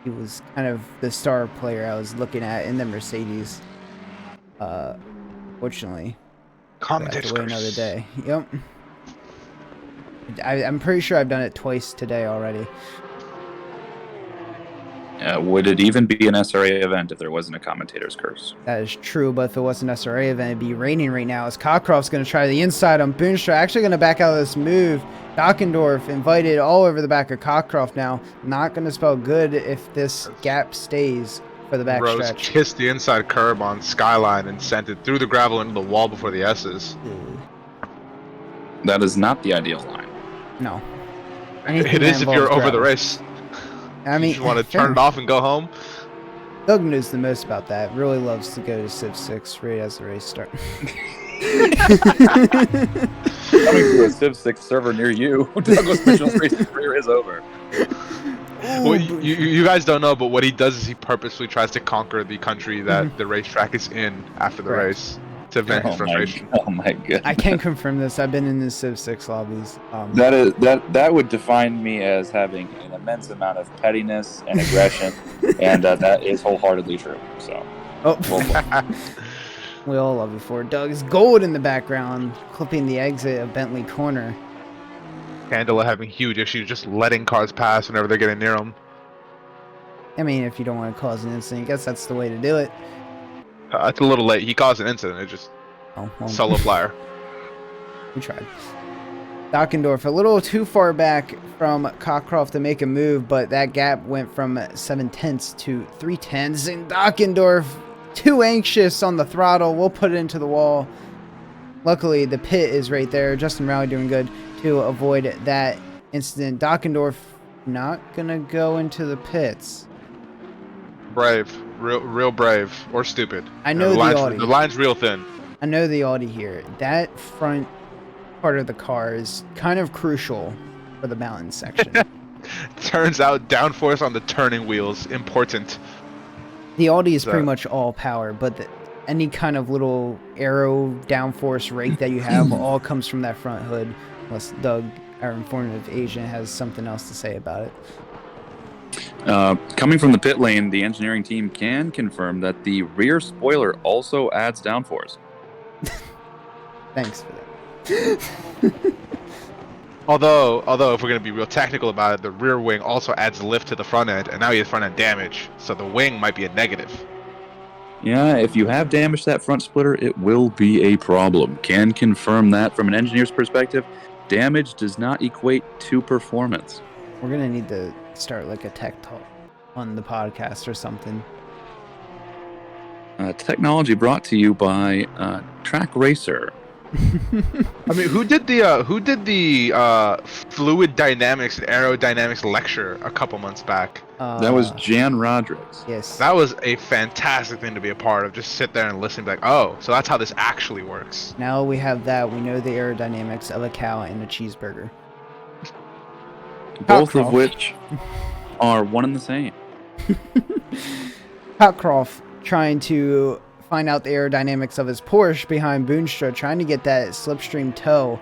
he was kind of the star player I was looking at in the Mercedes. Fortunately, I have to wait another day. Yep. I'm pretty sure I've done it twice today already. Would it even be an SRA event if there wasn't a commentator's curse? That is true, but if it wasn't an SRA event, it'd be raining right now. As Cockcroft's going to try the inside on Boonstra, actually going to back out of this move. Dockendorf invited all over the back of Cockcroft now. Not going to spell good if this gap stays for the backstretch. Rose kissed the inside curb on Skyline and sent it through the gravel into the wall before the S's. That is not the ideal line. No. It is if you're over the race. I mean, you just want to turn it off and go home. Doug knows the most about that. Really loves to go to Civ 6 right as the race starts. Coming to a Civ 6 server near you, Douglas Mitchell's racing career is over. Well, you guys don't know, but what he does is he purposely tries to conquer the country that the racetrack is in after the race to vent his frustration. Oh my god! I can confirm this. I've been in the Civ 6 lobbies. That would define me as having an immense amount of pettiness and aggression, and that is wholeheartedly true. So, we all love you for it. Doug is gold in the background, clipping the exit of Bentley Corner. Candela having huge issues just letting cars pass whenever they're getting near him. I mean, if you don't want to cause an incident, I guess that's the way to do it. It's a little late. He caused an incident. It just solo flyer. We tried. Dockendorf a little too far back from Cockcroft to make a move, but that gap went from 7/10 to 3/10, and Dockendorf too anxious on the throttle. We'll put it into the wall. Luckily, the pit is right there. Justin Rowley doing good to avoid that incident. Dockendorf not gonna go into the pits. Brave. Real brave. Or stupid. I know the Audi. The line's real thin. I know the Audi here. That front part of the car is kind of crucial for the mountain section. Turns out downforce on the turning wheels important. The Audi is pretty much all power, but any kind of little aero downforce rake that you have all comes from that front hood. Unless Doug, our informative agent, has something else to say about it. Coming from the pit lane, the engineering team can confirm that the rear spoiler also adds downforce. Thanks for that. Although if we're going to be real technical about it, the rear wing also adds lift to the front end, and now he has front end damage, so the wing might be a negative. Yeah, if you have damaged that front splitter, it will be a problem. Can confirm that from an engineer's perspective. Damage does not equate to performance. We're going to need to start like a tech talk on the podcast or something. Technology brought to you by Track Racer. I mean, who did the fluid dynamics and aerodynamics lecture a couple months back? That was Jan Rodriguez. Yes. That was a fantastic thing to be a part of. Just sit there and listen and be like, oh, so that's how this actually works. Now we have that. We know the aerodynamics of a cow and a cheeseburger. Both of which are one and the same. Cockcroft trying to find out the aerodynamics of his Porsche behind Boonstra, trying to get that slipstream toe.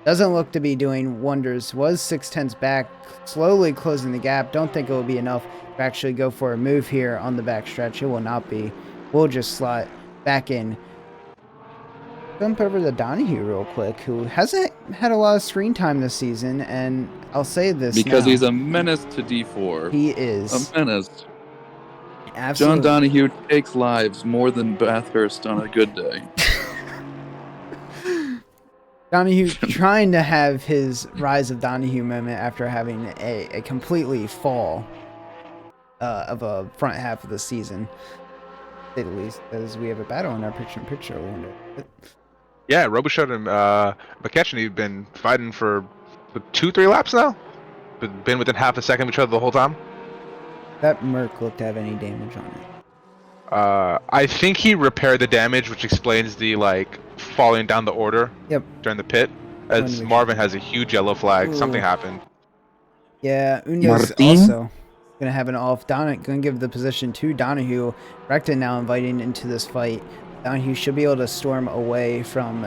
Doesn't look to be doing wonders. Was 6/10 back, slowly closing the gap. Don't think it will be enough to actually go for a move here on the backstretch. It will not be. We'll just slot back in. Jump over to Donahue real quick, who hasn't had a lot of screen time this season, and I'll say this because now. He's a menace to D4. He is. A menace. Absolutely. John Donahue takes lives more than Bathurst on a good day. Donahue trying to have his Rise of Donahue moment after having a completely fall of a front half of the season, to say the least, as we have a battle in our picture-in-picture. Yeah, Robichaud and McKechnie have been fighting for 2-3 laps now. Been within half a second of each other the whole time. That Merc looked to have any damage on it. I think he repaired the damage, which explains the falling down the order. Yep. During the pit, as Marvin has a huge yellow flag. Ooh. Something happened. Yeah, Unyo's also gonna have an off. Gonna give the position to Donahue. Recton now inviting into this fight. Donahue should be able to storm away from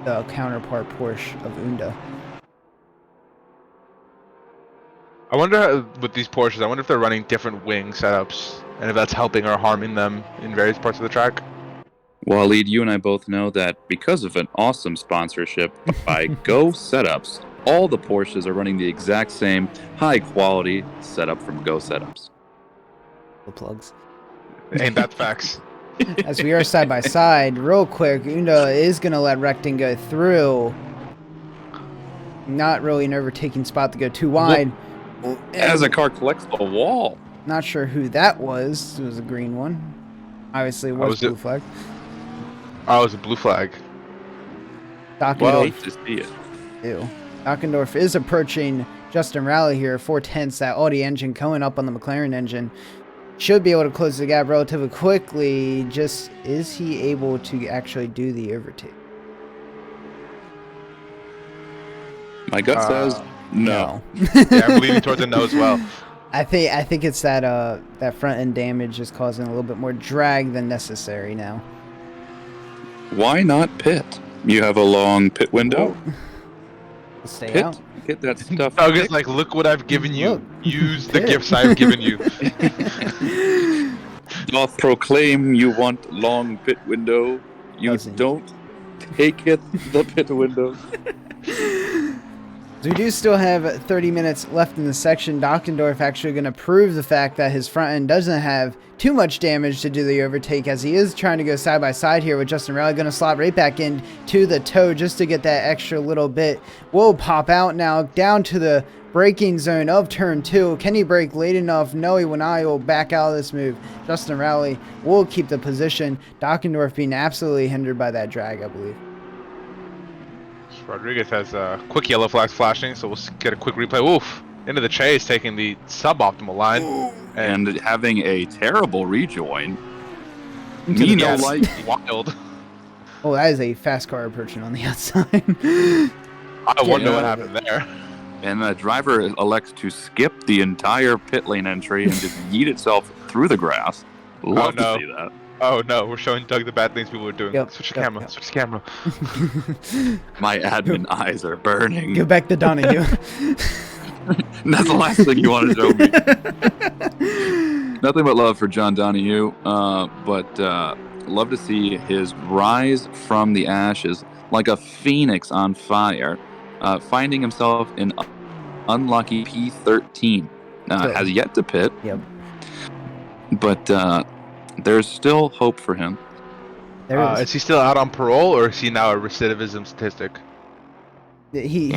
the counterpart Porsche of Unda. I wonder with these Porsches, I wonder if they're running different wing setups and if that's helping or harming them in various parts of the track. Waleed, you and I both know that because of an awesome sponsorship by Go Setups, all the Porsches are running the exact same high-quality setup from Go Setups. The plugs. Ain't that facts? As we are side by side, real quick, Unda is going to let Recton go through. Not really an overtaking spot to go too wide. As a car collects the wall. Not sure who that was. It was a green one. Obviously, it was blue flag. Oh, it was a blue flag. Dockendorf. Well, hate to see it. Ew. Dockendorf is approaching Justin Rowley here. 4/10. That Audi engine coming up on the McLaren engine. Should be able to close the gap relatively quickly. Just, is he able to actually do the overtake? My gut says no. Yeah, I'm leaning towards a no as well. I think it's that that front end damage is causing a little bit more drag than necessary now. Why not pit? You have a long pit window. Stay Pit, out. get that stuff. Doug is like, look what I've given you. Look. Use the gifts I've given you. Doth proclaim you want long pit window. You Doesn't. don't take it the pit window. So we do still have 30 minutes left in the section. Dockendorf actually going to prove the fact that his front end doesn't have too much damage to do the overtake, as he is trying to go side by side here with Justin Rowley. Going to slot right back in to the toe just to get that extra little bit. Will pop out now down to the braking zone of turn 2. Can he brake late enough? No, he will not. He will back out of this move. Justin Rowley will keep the position. Dockendorf being absolutely hindered by that drag, I believe. Rodriguez has quick yellow flags flashing, so we'll get a quick replay. Oof! Into the chase, taking the suboptimal line. And having a terrible rejoin. Nino like wild. Oh, that is a fast car approaching on the outside. I wonder what happened there. And the driver elects to skip the entire pit lane entry and just yeet itself through the grass. Love to see that. Oh no, we're showing Doug the bad things people are doing. Yep, Switch the camera. yep. Switch the camera. My admin eyes are burning. Go back to Donahue. That's the last thing you want to show me. Nothing but love for John Donahue, but love to see his rise from the ashes like a phoenix on fire, finding himself in unlucky P13. Has yet to pit. Yep. But there's still hope for him. Is he still out on parole, or is he now a recidivism statistic? He's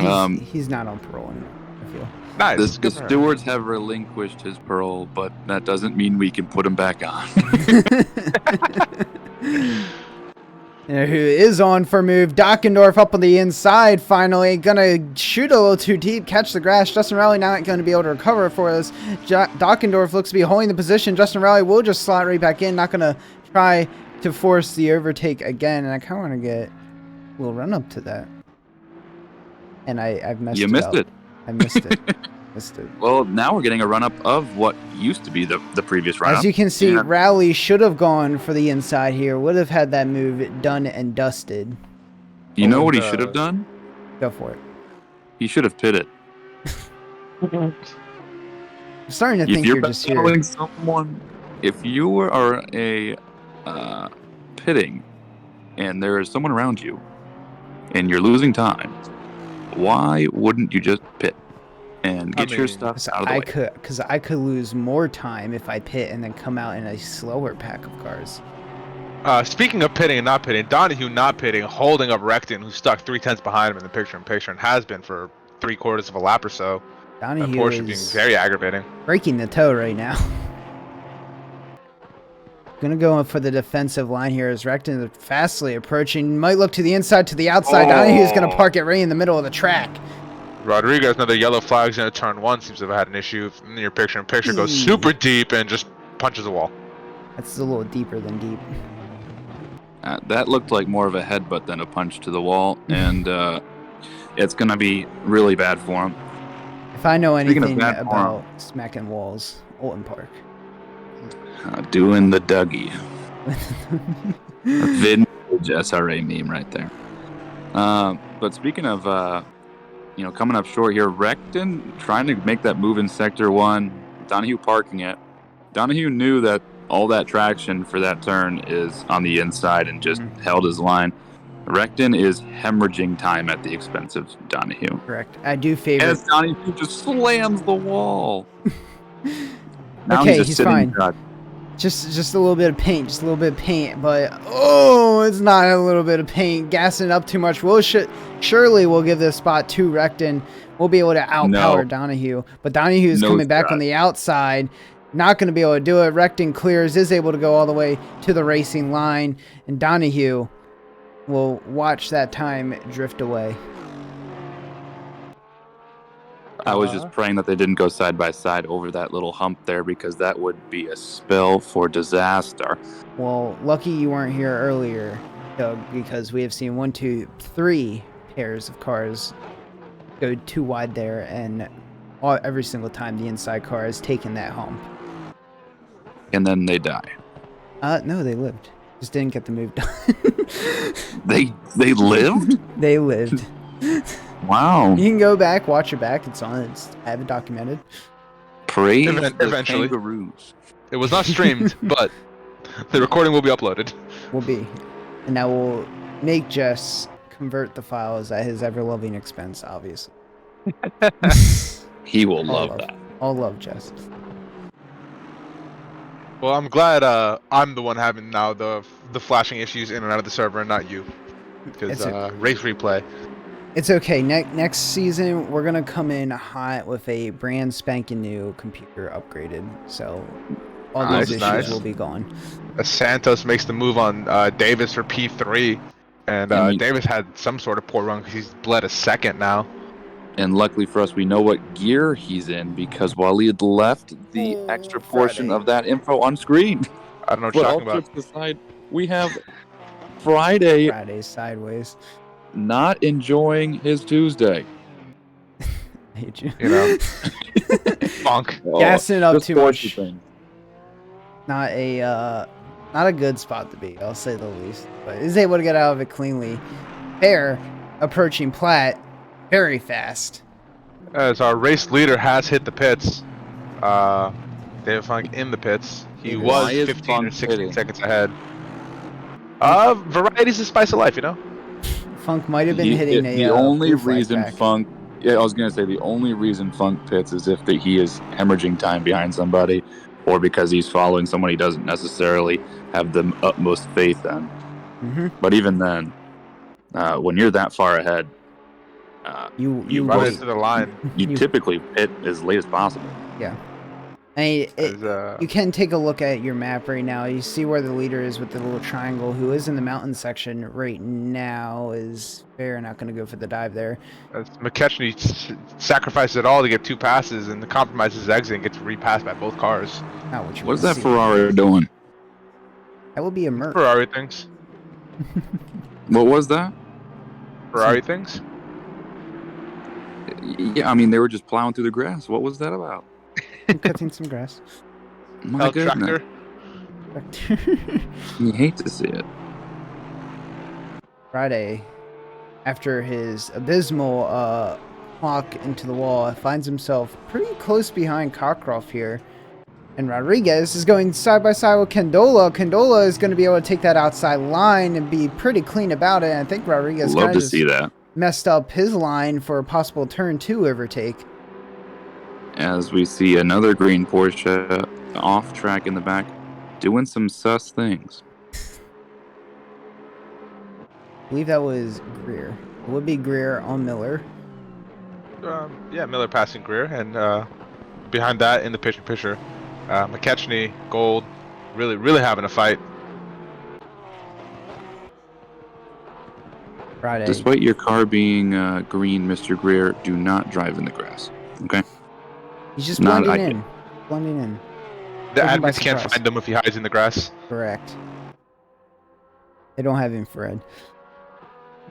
not on parole anymore, I feel. Nice. The stewards have relinquished his parole, but that doesn't mean we can put him back on. You know who is on for move? Dockendorf up on the inside, finally. Gonna shoot a little too deep, catch the grass. Justin Rowley not going to be able to recover for this. Dockendorf looks to be holding the position. Justin Rowley will just slot right back in, not going to try to force the overtake again. And I kind of want to get a little run up to that. And I've messed it up. You missed it. I missed it. Missed it. Well, now we're getting a run-up of what used to be the previous run-up. As you can see, Rowley should have gone for the inside here. Would have had that move done and dusted. You know what he should have done? Go for it. He should have pitted. I'm starting to think you're just here. Someone, if you are a pitting and there is someone around you and you're losing time, why wouldn't you just pit and get your stuff out of the way? Because I could lose more time if I pit and then come out in a slower pack of cars. Speaking of pitting and not pitting, Donahue not pitting, holding up Recton, who's stuck 3/10 behind him in the picture-in-picture and has been for 3/4 of a lap or so. Donahue Porsche being is very aggravating. breaking the toe right now. Gonna go in for the defensive line here as Recton fastly approaching. Might look to the inside, to the outside. Donahue's gonna park it right in the middle of the track. Rodriguez, another yellow flags in turn 1, seems to have had an issue. In your picture-in-picture, goes super deep and just punches the wall. That's a little deeper than deep. That looked like more of a headbutt than a punch to the wall, and it's going to be really bad for him. If I know anything about smacking walls, Alton Park. Doing the Dougie. Vintage SRA meme right there. But speaking of coming up short here. Recton trying to make that move in Sector 1. Donahue parking it. Donahue knew that all that traction for that turn is on the inside and just held his line. Recton is hemorrhaging time at the expense of Donahue. Correct. I do favor. As Donahue just slams the wall. Now Okay, he's he's sitting fine. duck. Just a little bit of paint, but it's not a little bit of paint. Gassing up too much. Surely we'll give this spot to Recton. We'll be able to outpower Donahue, but Donahue's coming back on the outside. Not going to be able to do it. Recton clears, is able to go all the way to the racing line, and Donahue will watch that time drift away. I was just praying that they didn't go side by side over that little hump there, because that would be a spell for disaster. Well, lucky you weren't here earlier, Doug, because we have seen 1, 2, 3 pairs of cars go too wide there, and every single time the inside car has taken that hump. And then they die. No, they lived. Just didn't get the move done. They lived? They lived. Wow. You can go back, watch it back. I have it documented. Praise Eventually. the kangaroos. It was not streamed, but the recording will be uploaded. Will be. And that will make Jess convert the files at his ever-loving expense, obviously. He will love that. All love, Jess. Well, I'm glad I'm the one having now the flashing issues in and out of the server and not you. Because race replay. It's okay. Next season, we're going to come in hot with a brand spanking new computer upgraded. So all those issues will be gone. Santos makes the move on Davis for P3. And Davis had some sort of poor run because he's bled a second now. And luckily for us, we know what gear he's in, because Waleed left the extra portion of that info on screen. I don't know what you're talking about. Aside, we have Friday sideways. Not enjoying his Tuesday. I hate you. Funk. Gassing up too much. Thing. Not a good spot to be, I'll say the least. But is able to get out of it cleanly. Bear approaching Platt very fast. As our race leader has hit the pits. David Funk in the pits. He was 15 or 16 seconds ahead. Variety's the spice of life, Funk might have been hitting the only reason Funk. Yeah, I was gonna say the only reason Funk pits is if he is hemorrhaging time behind somebody, or because he's following someone he doesn't necessarily have the utmost faith in. Mm-hmm. But even then, when you're that far ahead, you run into the line. You typically pit as late as possible. Yeah. You can take a look at your map right now. You see where the leader is with the little triangle, who is in the mountain section right now. Is fair, not going to go for the dive there. McKechnie sacrifices it all to get 2 passes, and the compromises exit and gets repassed by both cars. Not what you What's that Ferrari doing? That would be a Merc. Ferrari things. What was that? Ferrari things? Yeah, I mean, they were just plowing through the grass. What was that about? Cutting some grass. My goodness. You hate to see it. Friday, after his abysmal clock into the wall, finds himself pretty close behind Cockcroft here. And Rodriguez is going side by side with Candola. Candola is going to be able to take that outside line and be pretty clean about it. And I think Rodriguez love to see that. Messed up his line for a possible turn 2 overtake. As we see another green Porsche off track in the back, doing some sus things. I believe that was Greer. It would be Greer on Miller. Yeah, Miller passing Greer, and behind that in the picture, McKechnie, Gold, really having a fight. Friday. Despite your car being green, Mr. Greer, do not drive in the grass. Okay. He's just blending in. Blending in. The admins can't find him if he hides in the grass. Correct. They don't have infrared.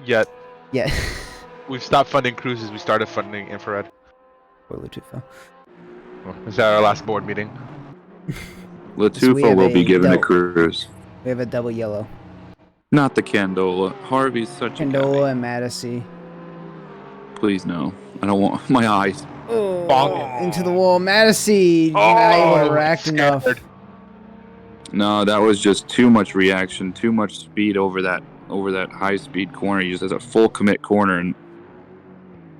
Yet. Yeah. We've stopped funding cruises. We started funding infrared. Poor Latufa. Well, is that our last board meeting? Latufa will be given a cruise. We have a double yellow. Not the Candola. Harvey's such Candola and Madison. Please no. I don't want my eyes. Oh, Bonk. into the wall. Madison, Oh, not able to I'm react enough. scared. No, that was just too much reaction, too much speed over that high speed corner. He just has a full commit corner, and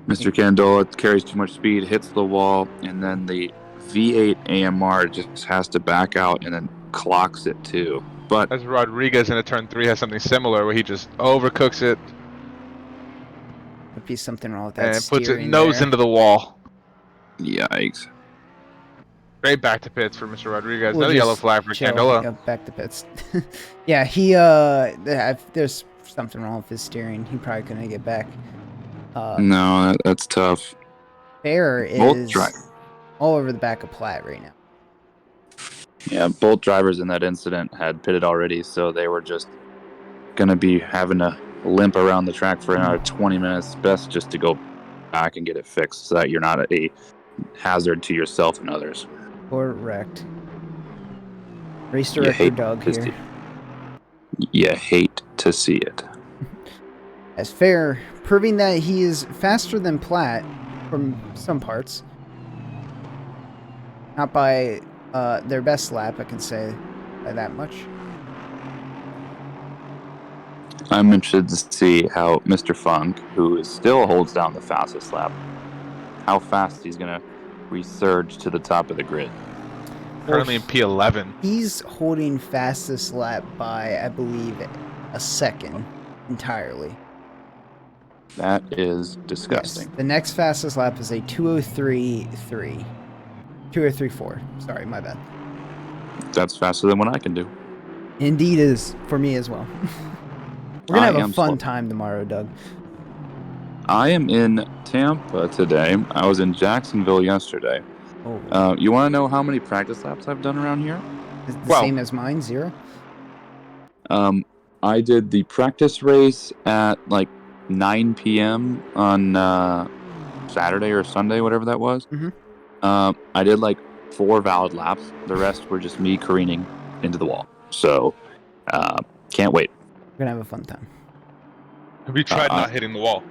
Mr. Candola carries too much speed, hits the wall, and then the V8 AMR just has to back out and then clocks it too. But As Rodriguez in a turn 3 has something similar where he just overcooks it Would be something wrong with that and puts it steering nose there. into the wall. yikes. Great back to pits for Mr. Rodriguez. We'll Another yellow just flag for chill. Candola. Yeah, back to pits. Yeah, he there's something wrong with his steering. He probably couldn't get back. No, that's tough. Fair Both is dri- all over the back of Platt right now. Yeah, both drivers in that incident had pitted already, so they were just gonna be having to limp around the track for another 20 minutes. Best just to go back and get it fixed so that you're not a hazard to yourself and others. Correct. Race You director hate Doug to here. see- You hate to see it. As Fair, proving that he is faster than Platt from some parts. Not by their best lap, I can say by that much. I'm interested to see how Mr. Funk, who still holds down the fastest lap, how fast he's going to resurge to the top of the grid. Currently in P11. He's holding fastest lap by, I believe, a second entirely. That is disgusting. Yes. The next fastest lap is a 2:03.3. 2:03.4. Sorry, my bad. That's faster than what I can do. Indeed is for me as well. We're gonna I have a am fun slow. time tomorrow, Doug. I am in Tampa today. I was in Jacksonville yesterday. Oh, You want to know how many practice laps I've done around here? is it the well- same as mine? 0? I did the practice race at like 9 p.m. on Saturday or Sunday, whatever that was. Mhm. I did like 4 valid laps. The rest were just me careening into the wall. So, can't wait. We're gonna have a fun time. Have you tried not hitting the wall?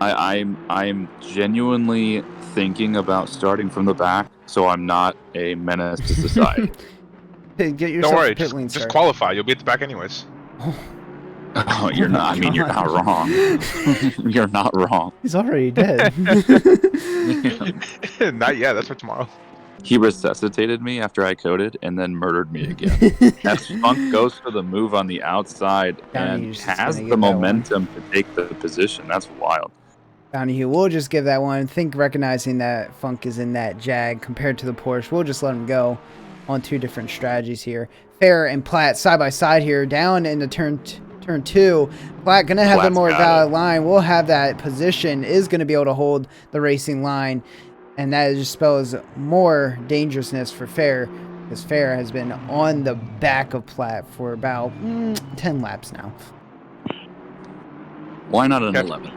I'm genuinely thinking about starting from the back, so I'm not a menace to society. Hey, get yourself Don't a worry, pit lane just start. qualify. You'll be at the back anyways. Oh, you're not. I mean, you're not wrong. You're not wrong. He's already dead. Not yet. That's for tomorrow. He resuscitated me after I coded and then murdered me again. As Funk goes for the move on the outside Downey and is just has gonna the get that one. momentum to take the position. That's wild. Donahue, we'll just give that one. Think recognizing that Funk is in that Jag compared to the Porsche, we'll just let him go on 2 different strategies here. Fair and Platt side by side here, down into turn 2. Platt gonna have the Platt's more got valid it. line. We'll have that position, is gonna be able to hold the racing line, and that just spells more dangerousness for Fair, because Fair has been on the back of Platt for about 10 laps now. Why not an Yep. 11th?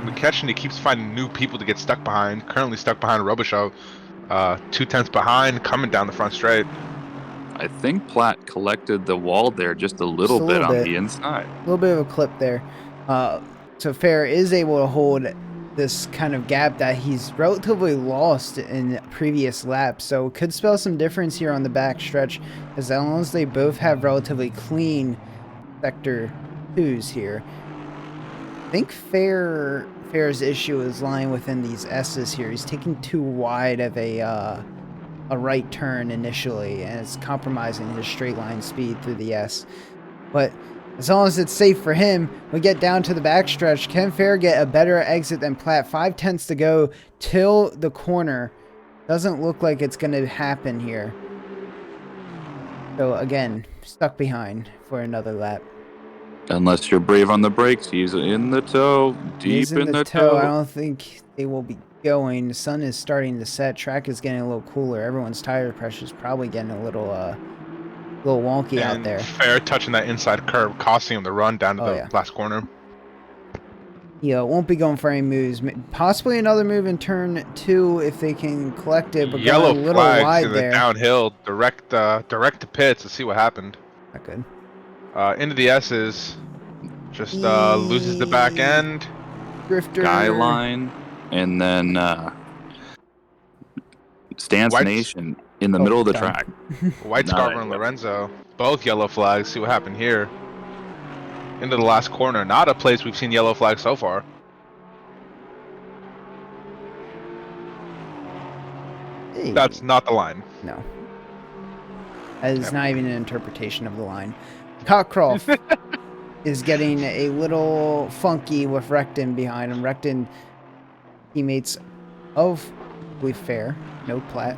McKechnie keeps finding new people to get stuck behind. Currently stuck behind Robichaux. 2/10 behind, coming down the front straight. I think Platt collected the wall there just a little Just a bit little on bit. the inside. A little bit of a clip there. So Fair is able to hold this kind of gap that he's relatively lost in previous laps. So could spell some difference here on the back stretch, as long as they both have relatively clean sector 2s here. I think Fair's issue is lying within these S's here. He's taking too wide of a right turn initially, and it's compromising his straight line speed through the S. But as long as it's safe for him, we get down to the backstretch. Can Fair get a better exit than Platt? 5/10 to go till the corner. Doesn't look like it's going to happen here. So again, stuck behind for another lap. Unless you're brave on the brakes, he's in the toe, He's deep in the toe. I don't think they will be going. The sun is starting to set. Track is getting a little cooler. Everyone's tire pressure is probably getting a little wonky out And there. Fair touching that inside curve, costing him the run down to Oh, the yeah. last corner. Yeah, won't be going for any moves. Possibly another move in turn 2 if they can collect it, but Yellow going a little flags wide in there. the downhill, direct to pits to see what happened. Not good. Into the S's, just loses the back end. Drifter. Skyline, and then Stance White's- Nation in the middle of the done. track. White Not Scarver it. and Lorenzo, both yellow flags. See what happened here. Into the last corner. Not a place we've seen yellow flags so far. Hey. That's not the line. No. That is not even an interpretation of the line. Cockcroft is getting a little funky with Recton behind him. Recton, teammates of, I believe, Fair. No Platt.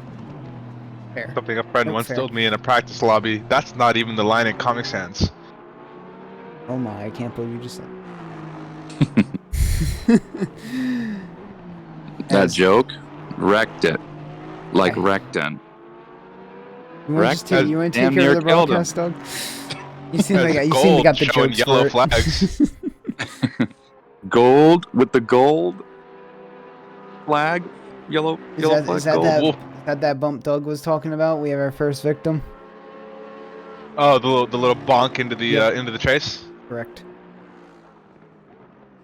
Fair. Something a friend Nope, once fair. told me in a practice lobby. That's not even the line in Comic Sans. Oh my, I can't believe you just said That As- joke wrecked it. Like Okay. Recton. You want Wrecked to has take damn care near of the killed him. broadcast, dog? You seem like That's you seem to gold got the showing jokes yellow for it. flags. Gold with the gold flag. Yellow Is flag. that gold that, wolf. that bump Doug was talking about? We have our first victim. Oh, the little bonk into the Yep. into the chase. Correct.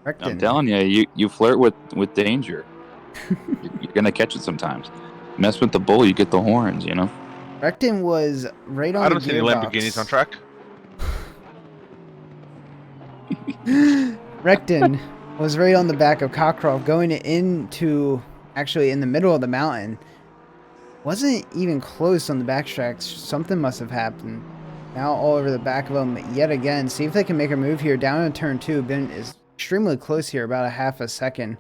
I'm Recton. telling you, you flirt with danger. You're gonna catch it sometimes. Mess with the bull, you get the horns. You know. Recton was right on I don't the see any gearbox. Lamborghinis on track. Recton was right on the back of Cockcroft going into, actually in the middle of the mountain. Wasn't even close on the backtracks. Something must have happened. Now all over the back of them yet again. See if they can make a move here. Down in turn 2. Ben is extremely close here, about a half a second.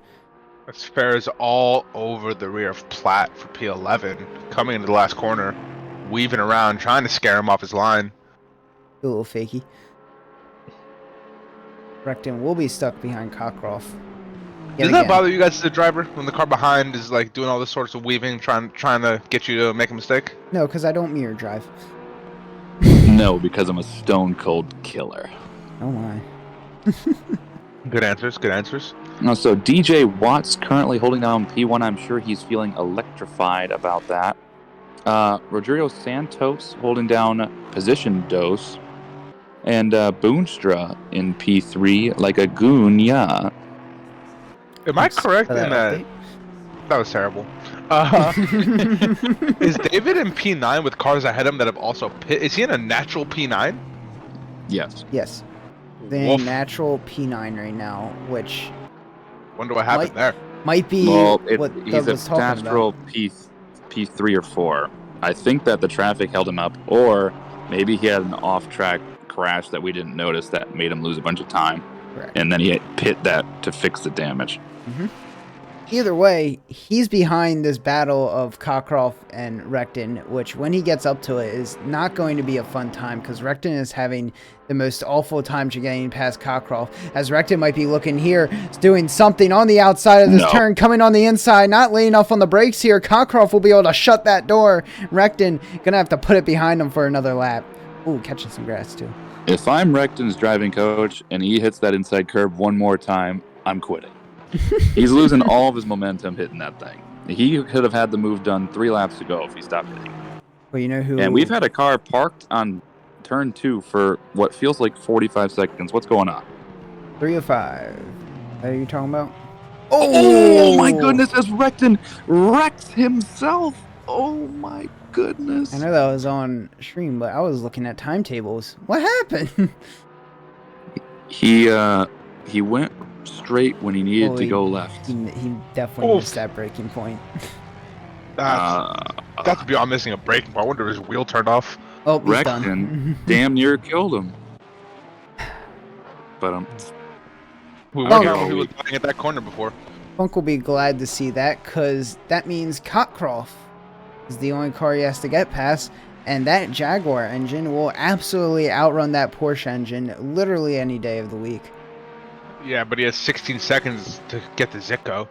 That's fair is all over the rear of Platt for P11. Coming into the last corner. Weaving around, trying to scare him off his line. A little fakey. Recton will be stuck behind Cockcroft. Yet Does that again. bother you guys as a driver when the car behind is like doing all this sorts of weaving, trying to get you to make a mistake? No, because I don't mirror drive. No, because I'm a stone cold killer. Oh my. Good answers. Good answers. So DJ Watts currently holding down P1. I'm sure he's feeling electrified about that. Rogerio Santos holding down position dose. And Boonstra in P3 like a goon, yeah. Am I correct in that? That was terrible. Is David in P9 with cars ahead of him that have also pit? Is he in a natural P9? Yes. Yes. The Woof. natural P9 right now, which Wonder what happened there. might be Well, what he's Doug a was talking natural about. P3 or 4. I think that the traffic held him up, or maybe he had an off-track crash that we didn't notice that made him lose a bunch of time. Correct. And then he pit that to fix the damage. Either way, he's behind this battle of Cockcroft and Recton, which when he gets up to it is not going to be a fun time because Recton is having the most awful time getting past Cockcroft. As Recton might be looking here, doing something on the outside of this turn, coming on the inside, not laying off on the brakes here. Cockcroft will be able to shut that door. Recton gonna have to put it behind him for another lap. Ooh, catching some grass too. If I'm Recton's driving coach and he hits that inside curb one more time, I'm quitting. He's losing all of his momentum hitting that thing. He could have had the move done 3 laps ago if he stopped hitting. Well, you know who? And we've had a car parked on turn 2 for what feels like 45 seconds. What's going on? 3 of 5. What are you talking about? Oh my goodness, as Recton wrecks himself. Oh my goodness. I know that was on stream, but I was looking at timetables. What happened? He went straight when he needed Well, to go left. He definitely missed that breaking point. That's beyond missing a braking point. I wonder if his wheel turned off. Oh, he's Recton done. damn near killed him. But We Oh. were here when he was playing at that corner before. Funk will be glad to see that, because that means Cockcroft is the only car he has to get past, and that Jaguar engine will absolutely outrun that Porsche engine literally any day of the week. Yeah, but he has 16 seconds to get the Zitco.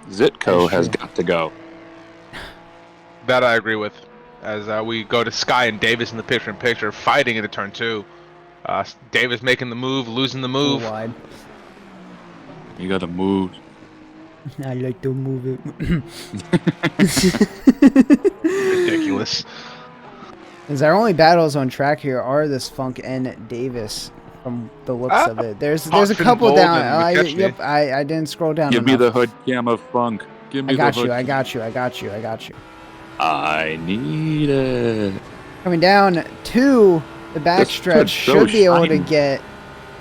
Zitco That's has true. got to go. That I agree with. As we go to Sky and Davis in the picture-in-picture, fighting into turn 2. Davis making the move, losing the A little move. wide. You gotta move. I like to move it. Ridiculous. As our only battles on track here are this Funk and Davis. from the looks of it. There's a Puffin, couple Golden, down. McKechnie. I didn't scroll down Give me enough. the hood cam of Funk. Give me I got the you. hood. I got you. I got you. I got you. I need it. Coming down to the backstretch, should be able to shiny. get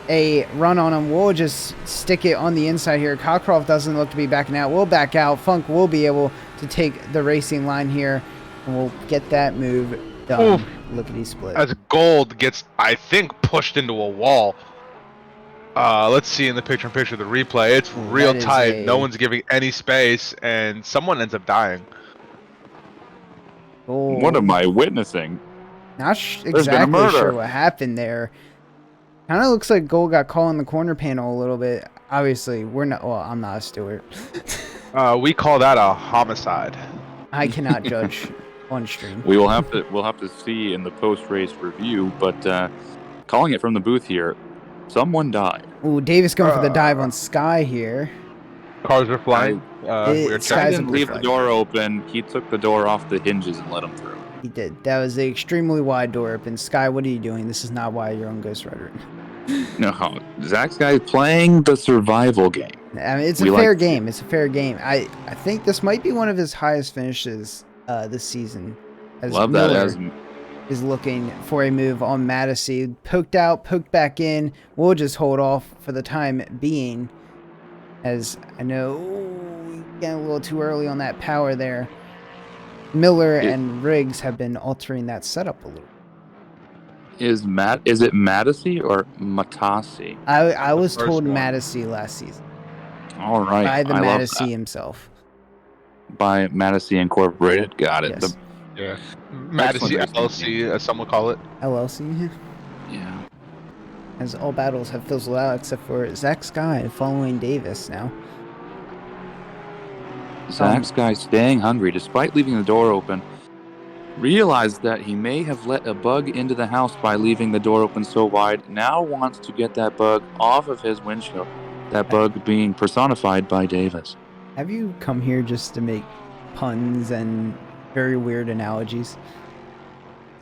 a run on him. We'll just stick it on the inside here. Cockcroft doesn't look to be backing out. We'll back out. Funk will be able to take the racing line here, and we'll get that move done. Oof. Lickety split. As Gold gets, I think, pushed into a wall. Let's see in the picture-in-picture the replay. It's real That is tight. No one's giving any space, and someone ends up dying. What am I witnessing? Not been a exactly murder. sure what happened there. Kind of looks like Gold got caught in the corner panel a little bit. Obviously, we're not. Well, I'm not a steward. We call that a homicide. I cannot judge on stream. We'll have to see in the post-race review, but calling it from the booth here, someone died. Ooh, Davis going for the dive on Sky here. Cars are flying. We were Sky's Sky a didn't blue leave flag. the door open. He took the door off the hinges and let him through. He did. That was an extremely wide door open. Sky, what are you doing? This is not why you're on Ghost Rider. No, Zach Sky is playing the survival game. I mean, it's a fair game. It's a fair game. I think this might be one of his highest finishes this season. As Love Miller that as is looking for a move on Madison. Poked out, poked back in. We'll just hold off for the time being. As I know, getting a little too early on that power there. Miller and Riggs have been altering that setup a little. Is it Madisi or Matasi? I was first told one. Madison last season All right, by the I love Madison that. himself. By Madisi Incorporated. Got it. Yes. Yeah. Madison Excellent LLC, as some would call it. LLC. Yeah. As all battles have fizzled out except for Zach Sky following Davis now. Zach Sky staying hungry despite leaving the door open. Realized that he may have let a bug into the house by leaving the door open so wide. Now wants to get that bug off of his windshield. That bug being personified by Davis. Have you come here just to make puns and very weird analogies?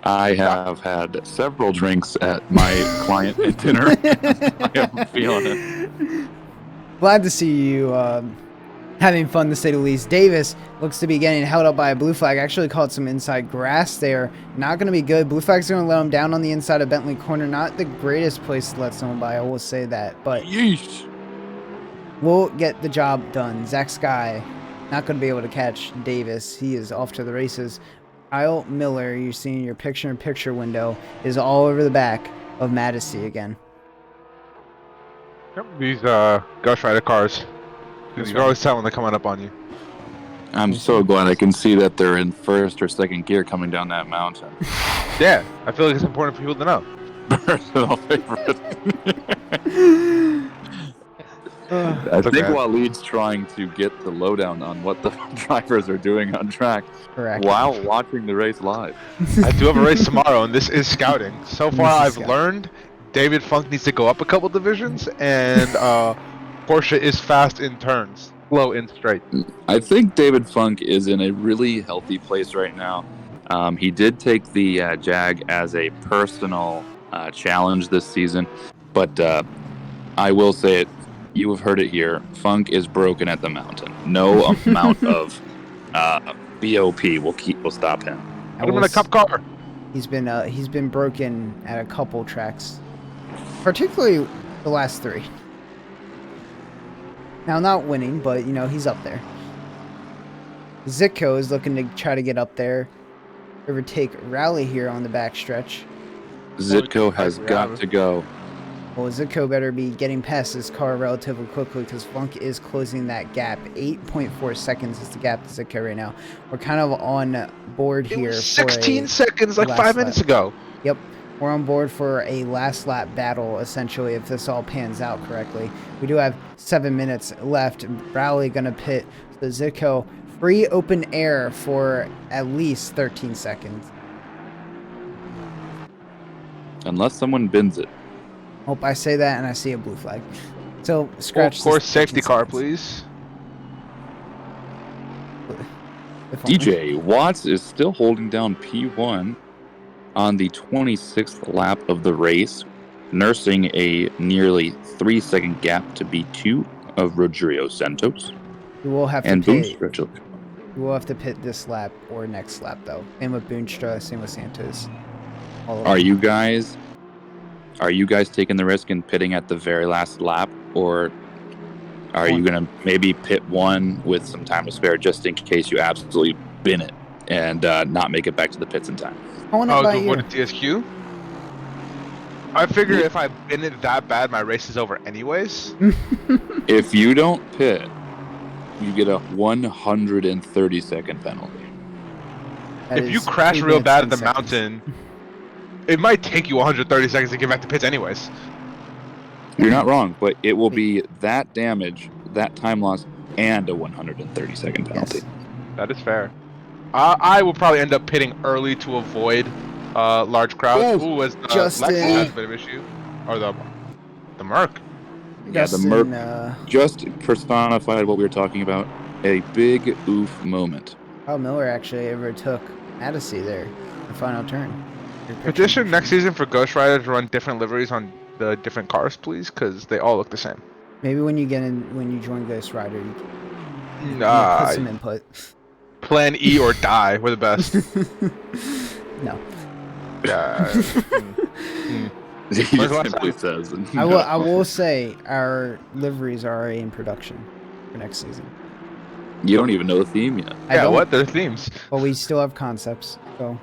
I have had several drinks at my client at dinner. I am feeling it. Glad to see you having fun, to say the least. Davis looks to be getting held up by a blue flag. Actually caught some inside grass there. Not going to be good. Blue flag's going to let him down on the inside of Bentley Corner. Not the greatest place to let someone by, I will say that. But Yeesh. we'll get the job done. Zach Sky not going to be able to catch Davis. He is off to the races. Kyle Miller, you're seeing your picture-in-picture window, is all over the back of Madison again. Yep, these Ghost Rider cars. You can always tell when they're coming up on you. I'm so glad I can see that they're in first or second gear coming down that mountain. Yeah, I feel like it's important for people to know. Personal favorite. I think Okay. Waleed's trying to get the lowdown on what the drivers are doing on track Correct. while watching the race live. I do have a race tomorrow, and this is scouting. So far, This is I've scouting. learned David Funk needs to go up a couple divisions, and Porsche is fast in turns, slow in straight. I think David Funk is in a really healthy place right now. He did take the Jag as a personal challenge this season, but I will say it. You have heard it here. Funk is broken at the mountain. No amount of BOP will stop him. Put him in a cup car. He's been broken at a couple tracks, particularly the last three. Now, not winning, but you know he's up there. Zitko is looking to try to get up there, overtake Rally here on the backstretch. Zitko has got to go. Well, Zitko better be getting past this car relatively quickly because Funk is closing that gap. 8.4 seconds is the gap to Zitko right now. We're kind of on board It here. was for 16 a seconds, like last 5 minutes lap. ago. Yep. We're on board for a last lap battle, essentially, if this all pans out correctly. We do have 7 minutes left. Rowley going to pit the Zitko free open air for at least 13 seconds. Unless someone bins it. Hope I say that and I see a blue flag. So, scratch Of course, this safety 13 car, seconds. please. If only. DJ Watts is still holding down P1 on the 26th lap of the race. nursing a nearly 3-second gap to B2 of Rogerio Santos. We will have to And pit. Boonstra. We will have to pit this lap or next lap though. Same with Boonstra, same with Santos. All of Are them. you guys taking the risk and pitting at the very last lap, or are you gonna maybe pit one with some time to spare just in case you absolutely bin it and not make it back to the pits in time? I want to Oh, buy to you. avoid a TSQ? I figure if I bin it that bad, my race is over anyways. If you don't pit, you get a 130-second penalty. That If you is crash 3 real minutes, bad 10 at the seconds. mountain, it might take you 130 seconds to get back to pits anyways. You're not wrong, but it will be that damage, that time loss, and a 130-second penalty. Yes. That is fair. I will probably end up pitting early to avoid large crowds. Ooh, as Justin. Lexus has a bit of issue. Or the Merc. Yeah, the Justin, Merc just personified what we were talking about. A big oof moment. Kyle Miller actually overtook Addisy there, the final turn. Petition next season for Ghost Rider to run different liveries on the different cars, please, because they all look the same. Maybe when you join Ghost Rider, you can put some input. Plan E or die. We're the best. No. Yeah. He Where's the last simply time? says. I will say our liveries are already in production for next season. You don't even know the theme yet. Yeah, what? They're themes. But we still have concepts, so.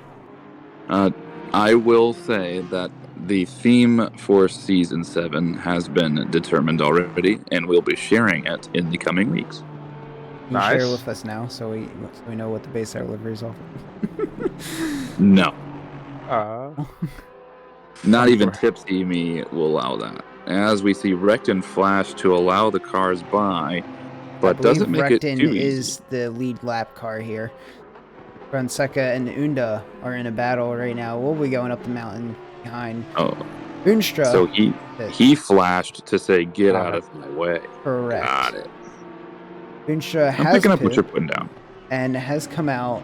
I will say that the theme for Season 7 has been determined already, and we'll be sharing it in the coming weeks. You Nice. share with us now, so we know what to base our liveries off of. No. Not even Sure. Tipsy Me will allow that. As we see Recton flash to allow the cars by, but doesn't make it Recton too easy. is the lead lap car here. Fonseca and Unda are in a battle right now. We'll be going up the mountain behind Oh, Boonstra. so he flashed to say, "Get out of my way." Correct. Got it. Boonstra I'm has picking up what pit you're putting down. and has come out.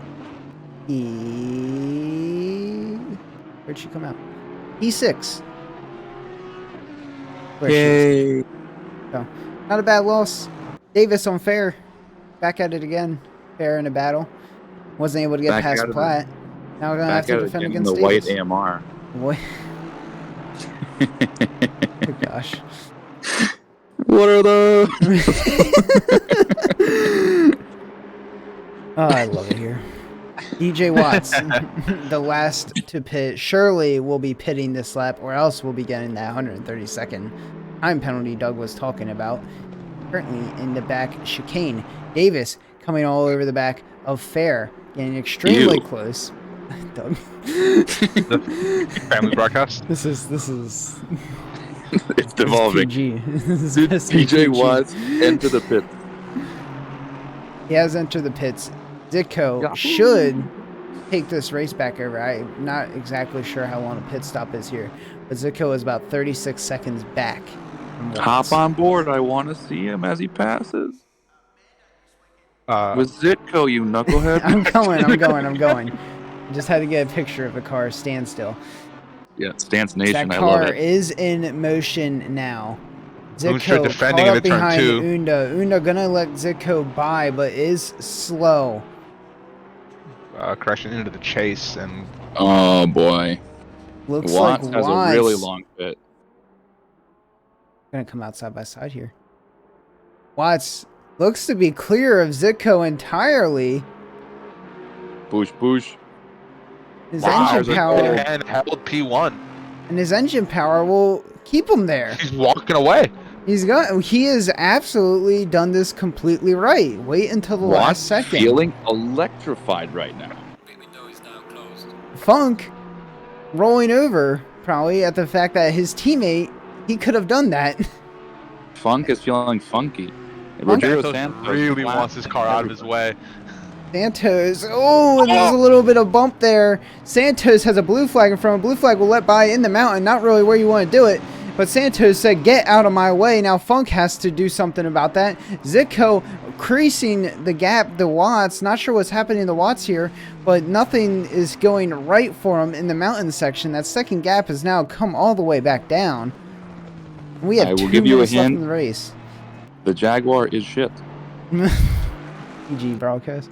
Where'd she come out? E6. Yay! So, not a bad loss. Davis on fair. Back at it again. Fair in a battle. Wasn't able to get Back past at it Platt. Now we're going to have Back to at it defend again in against the white Davis. AMR. What? Oh, gosh. What are those? Oh, I love it here. DJ Watts, the last to pit. Surely will be pitting this lap, or else we'll be getting that 130-second time penalty Doug was talking about. Currently in the back chicane. Davis coming all over the back of Fair, getting extremely close. Doug. Family broadcast. This is It's devolving. PG. This is Dude, best in PJ PG. Watts enter the pit. He has entered the pits. Ditko should take this race back over. I'm not exactly sure how long a pit stop is here, but Zitko is about 36 seconds back. Hop on board. I want to see him as he passes. With Zitko, you knucklehead. I'm going. Just had to get a picture of the car standstill. Yeah, Stance Nation. That I love car it. is in motion now. Boonstra Zitko defending caught in up the turn behind two. Unda. Unda gonna let Zitko by, but is slow. Crashing into the chase and Oh boy. Looks Watts like has Watts a really long pit. gonna come out side by side here. Watts looks to be clear of Zitko entirely. Boosh. His wow, engine power and held P1. and his engine power will keep him there. He's walking away. He has absolutely done this completely right. Wait until the last Watts second. feeling electrified right now. Funk rolling over probably at the fact that his teammate, he could have done that. Funk is feeling funky. Santos really wants his car out of his way. Santos, oh, there's a little bit of bump there. Santos has a blue flag in front. A blue flag will let by in the mountain, not really where you want to do it. But Santos said, get out of my way. Now Funk has to do something about that. Zitko increasing the gap, the watts. Not sure what's happening in the watts here, but nothing is going right for him in the mountain section. That second gap has now come all the way back down. We have 2 minutes left in the race. The Jaguar is shit. PG broadcast.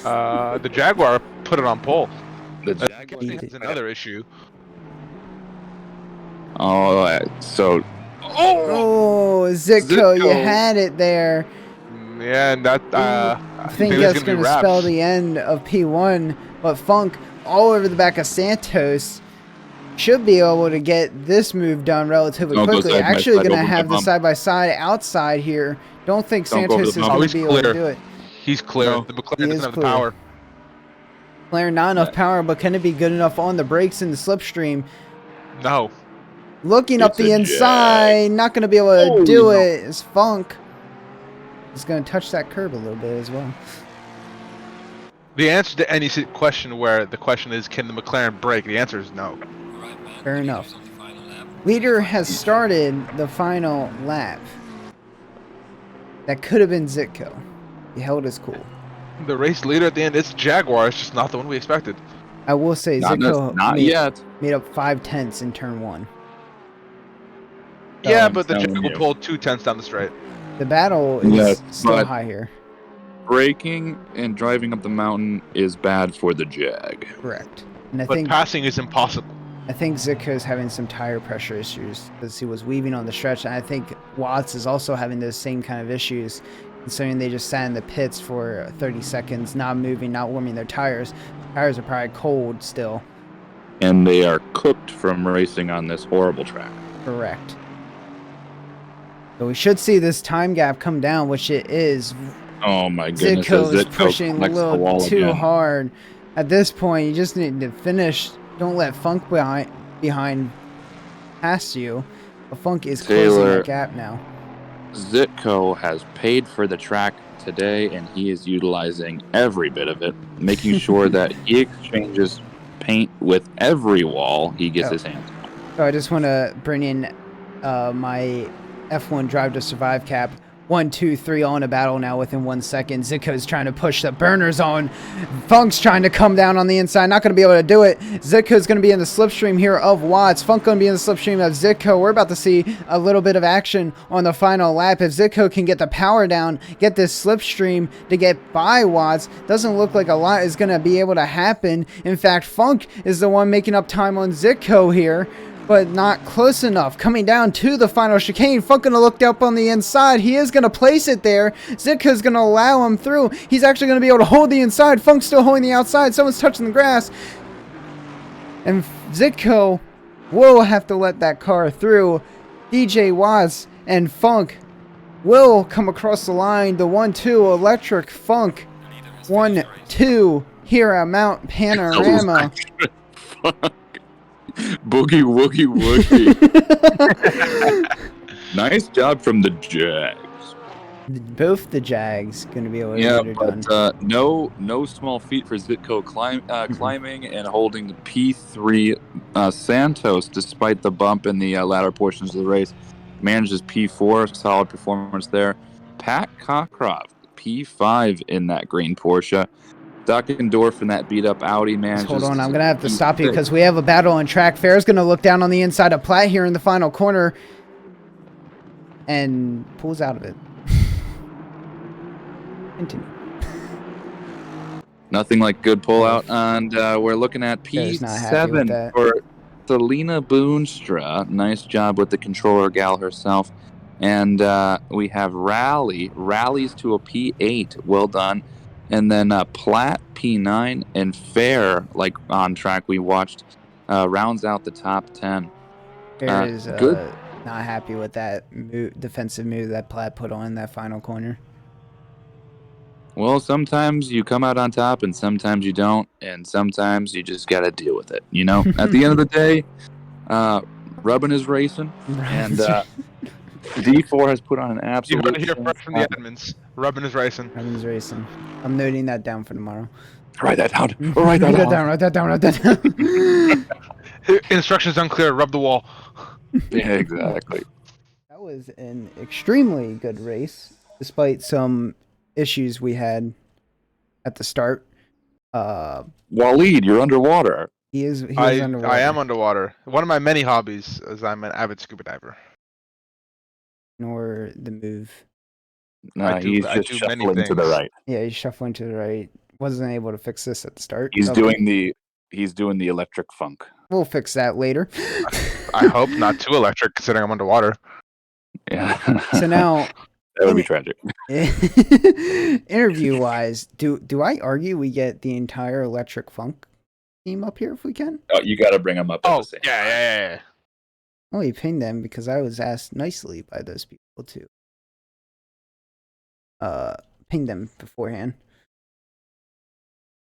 The Jaguar put it on pole. The Jaguar is another issue. Oh, so... Oh, Zitko, you had it there. Yeah, and that, I think that's going to spell the end of P1, but Funk all over the back of Santos should be able to get this move done relatively quickly. Actually going to have the side-by-side outside here. Don't think Santos is going to be able to do it. He's clear. The McLaren doesn't have the power. McLaren not enough power, but can it be good enough on the brakes in the slipstream? No. Looking up the inside, not going to be able to do it. It's Funk. He's going to touch that curb a little bit as well. The answer to any question where the question is, can the McLaren brake? The answer is no. Fair enough. Leader has started the final lap. That could have been Zitko. He held his cool. The race leader at the end is Jaguar. It's just not the one we expected. I will say Zitko yet. made up 5/10 in turn 1. Yeah, but the Jaguar pulled 2 tenths down the straight. The battle is still high here. Braking and driving up the mountain is bad for the Jag. Correct. And But passing is impossible. I think Zitko is having some tire pressure issues because he was weaving on the stretch. And I think Watts is also having those same kind of issues, considering they just sat in the pits for 30 seconds, not moving, not warming their tires. The tires are probably cold still. And they are cooked from racing on this horrible track. Correct. So we should see this time gap come down, which it is. Oh my goodness. Zitko is pushing a little too hard. At this point, you just need to finish. Don't let Funk behind past you. But Funk is closing the gap now. Zitko has paid for the track today, and he is utilizing every bit of it, making sure that he exchanges paint with every wall he gets his hands on. So I just want to bring in my F1 Drive to Survive cap. 1, 2, 3, all in a battle now within 1 second. Zitko's trying to push the burners on. Funk's trying to come down on the inside. Not going to be able to do it. Zitko's going to be in the slipstream here of Watts. Funk going to be in the slipstream of Zitko. We're about to see a little bit of action on the final lap. If Zitko can get the power down, get this slipstream to get by Watts, doesn't look like a lot is going to be able to happen. In fact, Funk is the one making up time on Zitko here, but not close enough. Coming down to the final chicane. Funk going to look up on the inside. He is going to place it there. Zitko's going to allow him through. He's actually going to be able to hold the inside. Funk's still holding the outside. Someone's touching the grass. And Zitko will have to let that car through. DJ Watts and Funk will come across the line. The 1-2 electric Funk. 1-2 here at Mount Panorama. Boogie woogie woogie. Nice job from the Jags. Both the Jags going to be able to get it done. But no small feat for Zitko climbing and holding the P3 Santos despite the bump in the latter portions of the race. Manages P4, solid performance there. Pat Cockcroft, P5 in that green Porsche. Duckendorf in that beat-up Audi, man. Hold on, I'm going to have to stop you because we have a battle on track. Fair's going to look down on the inside of Platt here in the final corner and pulls out of it. Continue. Nothing like good pull-out, and we're looking at P7 for Selena Boonstra. Nice job with the controller gal herself. And we have rallies to a P8. Well done. And then Platt, P9, and Fair, like on track we watched, rounds out the top 10. Fair is not happy with that defensive move that Platt put on in that final corner. Well, sometimes you come out on top, and sometimes you don't, and sometimes you just got to deal with it. You know, at the end of the day, Rubbin is racing, and D4 has put on an absolute... You heard it here first from the admins. Rubbin is racing. Rubbin is racing. I'm noting that down for tomorrow. Write that down. Write that down. Instructions unclear. Rub the wall. Yeah, exactly. That was an extremely good race, despite some issues we had at the start. Waleed, you're underwater. He is I underwater. I am underwater. One of my many hobbies is I'm an avid scuba diver. Nor the move. No, he's I just do many shuffling to the things. right. Yeah, he's shuffling to the right. Wasn't able to fix this at the start. He's Okay. doing the electric funk. We'll fix that later. I hope not too electric, considering I'm underwater. Yeah. So now, that would be tragic. interview wise, do I argue we get the entire electric funk team up here if we can? Oh, you got to bring them up. At Oh the same yeah. Well, you ping them because I was asked nicely by those people to ping them beforehand.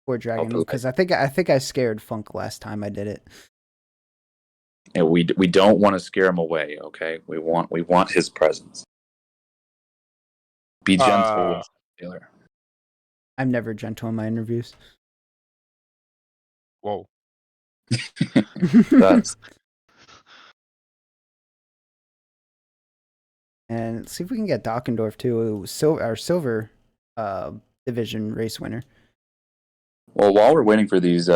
Before dragging them, because I think I scared Funk last time I did it. And we don't want to scare him away. Okay, we want his presence. Be gentle, Taylor. I'm never gentle in my interviews. Whoa. That's And let's see if we can get Dockendorf too. Our silver division race winner. well. While we're waiting for these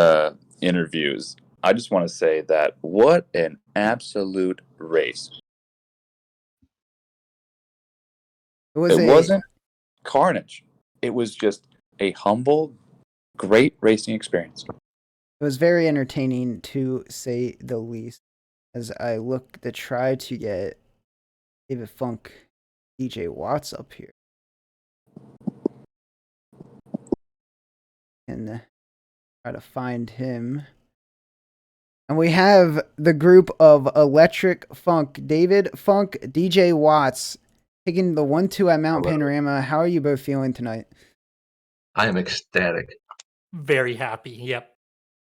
interviews, I just want to say that what an absolute race! It wasn't carnage. It was just a humble, great racing experience. It was very entertaining, to say the least, as I look to try to get David Funk, DJ Watts up here. And try to find him. And we have the group of Electric Funk, David Funk, DJ Watts, taking the 1-2 at Mount Panorama. How are you both feeling tonight? I am ecstatic. Very happy. Yep.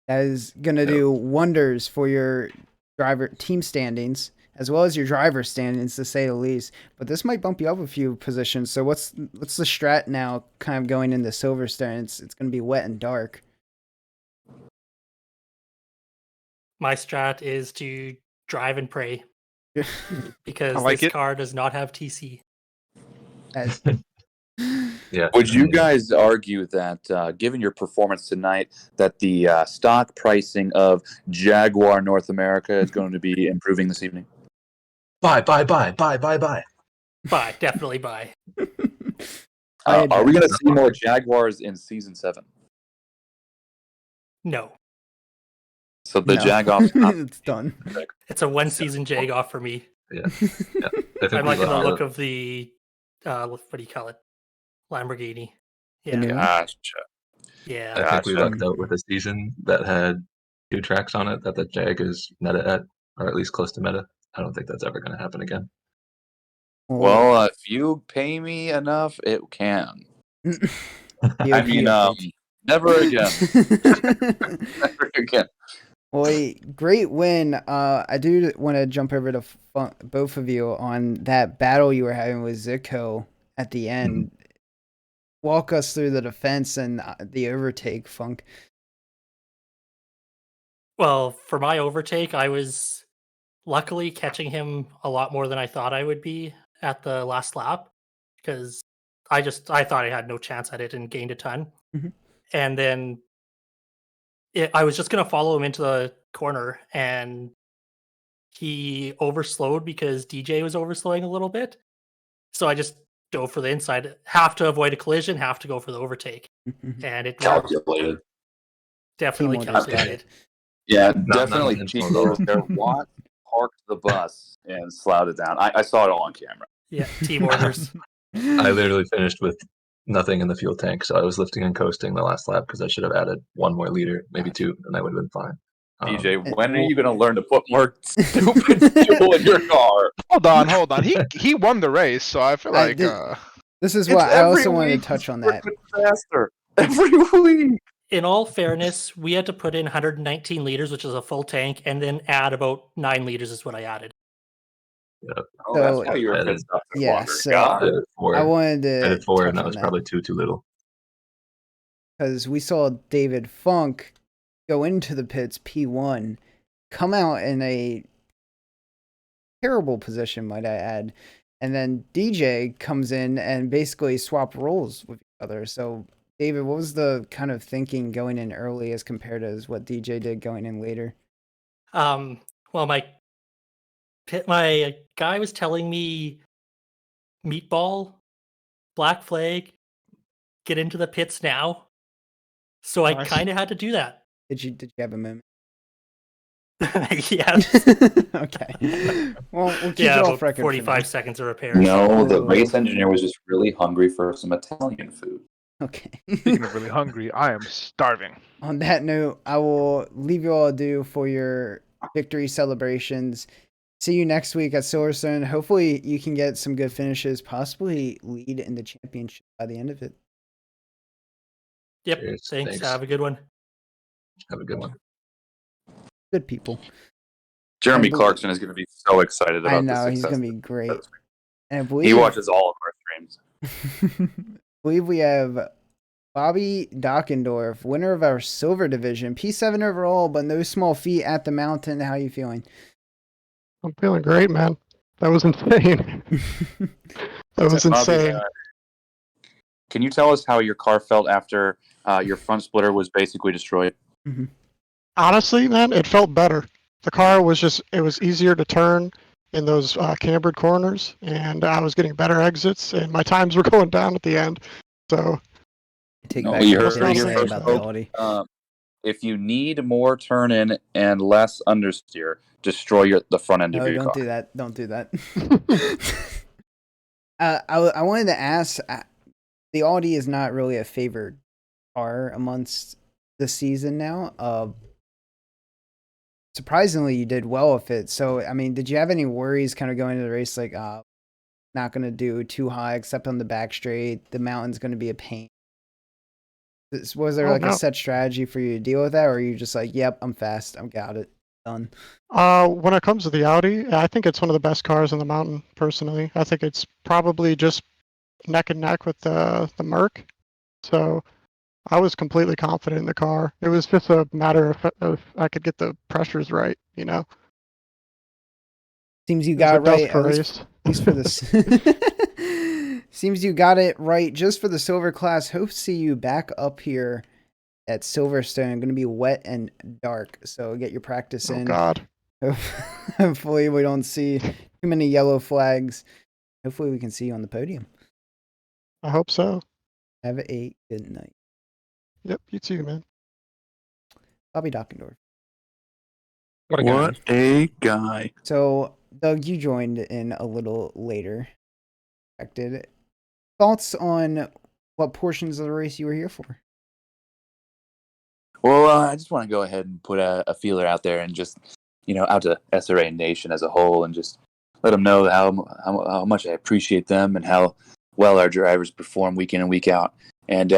That is going to do wonders for your driver team standings, as well as your driver standings, to say the least. But this might bump you up a few positions. So what's the strat now, kind of going into Silverstone? It's going to be wet and dark. My strat is to drive and pray because like this it. car does not have TC. Yeah. Would you guys argue that, given your performance tonight, that the stock pricing of Jaguar North America is going to be improving this evening? Buy. Buy, definitely buy. Are we going to see more Jaguars in Season 7? No. So the Jag-off... It's done. It's a one-season Jag-off for me. Yeah. I think I'm liking the look of the, what do you call it? Lamborghini. Yeah. Gotcha. Yeah. I think we lucked out with a season that had 2 tracks on it that the Jag is meta at, or at least close to meta. I don't think that's ever going to happen again. Well, if you pay me enough, it can. I mean, never again. Never again. Boy, great win. I do want to jump over to both of you on that battle you were having with Zico at the end. Mm-hmm. Walk us through the defense and the overtake, Funk. Well, for my overtake, I was luckily catching him a lot more than I thought I would be at the last lap, because I thought I had no chance at it and gained a ton. Mm-hmm. And then I was just going to follow him into the corner, and he overslowed because DJ was overslowing a little bit. So I just dove for the inside, have to avoid a collision, have to go for the overtake. And it calculated. Definitely calculated. Yeah, definitely. Watt parked the bus and slowed it down. I saw it all on camera. Yeah, team orders. I literally finished with nothing in the fuel tank, so I was lifting and coasting the last lap because I should have added 1 more liter, maybe 2, and I would have been fine. DJ, when are you going to learn to put more stupid fuel in your car? Hold on. He won the race, so I feel like this is what I also wanted to touch on that. Faster every week. In all fairness, we had to put in 119 liters, which is a full tank, and then add about 9 liters is what I added. Yeah. Oh, that's how you're pissed off. Yeah, so I wanted to added 4, and that touch was on probably too little. Because we saw David Funk go into the pits P1, come out in a terrible position, might I add, and then DJ comes in and basically swap roles with each other. So, David, what was the kind of thinking going in early as compared to what DJ did going in later? Well, my guy was telling me meatball, black flag, get into the pits now. So I kind of had to do that. Did you have a moment? Yes. Okay. Well, we'll keep Yeah, it off about record. 45 seconds of repair. No, the Oh. race engineer was just really hungry for some Italian food. Okay. Speaking of really hungry, I am starving. On that note, I will leave you all ado for your victory celebrations. See you next week at Silverstone. Hopefully you can get some good finishes, possibly lead in the championship by the end of it. Yep. Cheers. Thanks. Have a good one. Have a good one. Good people. Jeremy Clarkson is going to be so excited about I know, this he's success. going to be great. And I believe, He watches all of our streams. I believe we have Bobby Dockendorf, winner of our silver division, P7 overall, but no small feat at the mountain. How are you feeling? I'm feeling great, man. That was insane. That was insane. Can you tell us how your car felt after your front splitter was basically destroyed? Mm-hmm. Honestly, man, it felt better. The car was it was easier to turn in those cambered corners, and I was getting better exits, and my times were going down at the end. So, You heard if you need more turn in and less understeer, destroy the front end of your car. Don't do that. Don't do that. I wanted to ask, the Audi is not really a favored car amongst the season now. Surprisingly, you did well with it. So, I mean, did you have any worries kind of going into the race, like, not going to do too high except on the back straight, the mountain's going to be a pain? Was there a set strategy for you to deal with that, or are you just like, yep, I'm fast, I've got it, done? when it comes to the Audi, I think it's one of the best cars on the mountain, personally. I think it's probably just neck and neck with the Merc. So I was completely confident in the car. It was just a matter of I could get the pressures right, you know? Seems you got it right, at least for this. Seems you got it right just for the silver class. Hope to see you back up here at Silverstone. Going to be wet and dark, so get your practice in. Oh, God. Hopefully we don't see too many yellow flags. Hopefully we can see you on the podium. I hope so. Have a good night. Yep, you too, man. Bobby Dockendorf. What a guy. So, Doug, you joined in a little later. Thoughts on what portions of the race you were here for? Well, I just want to go ahead and put a feeler out there and just, out to SRA Nation as a whole, and just let them know how much I appreciate them and how well our drivers perform week in and week out. And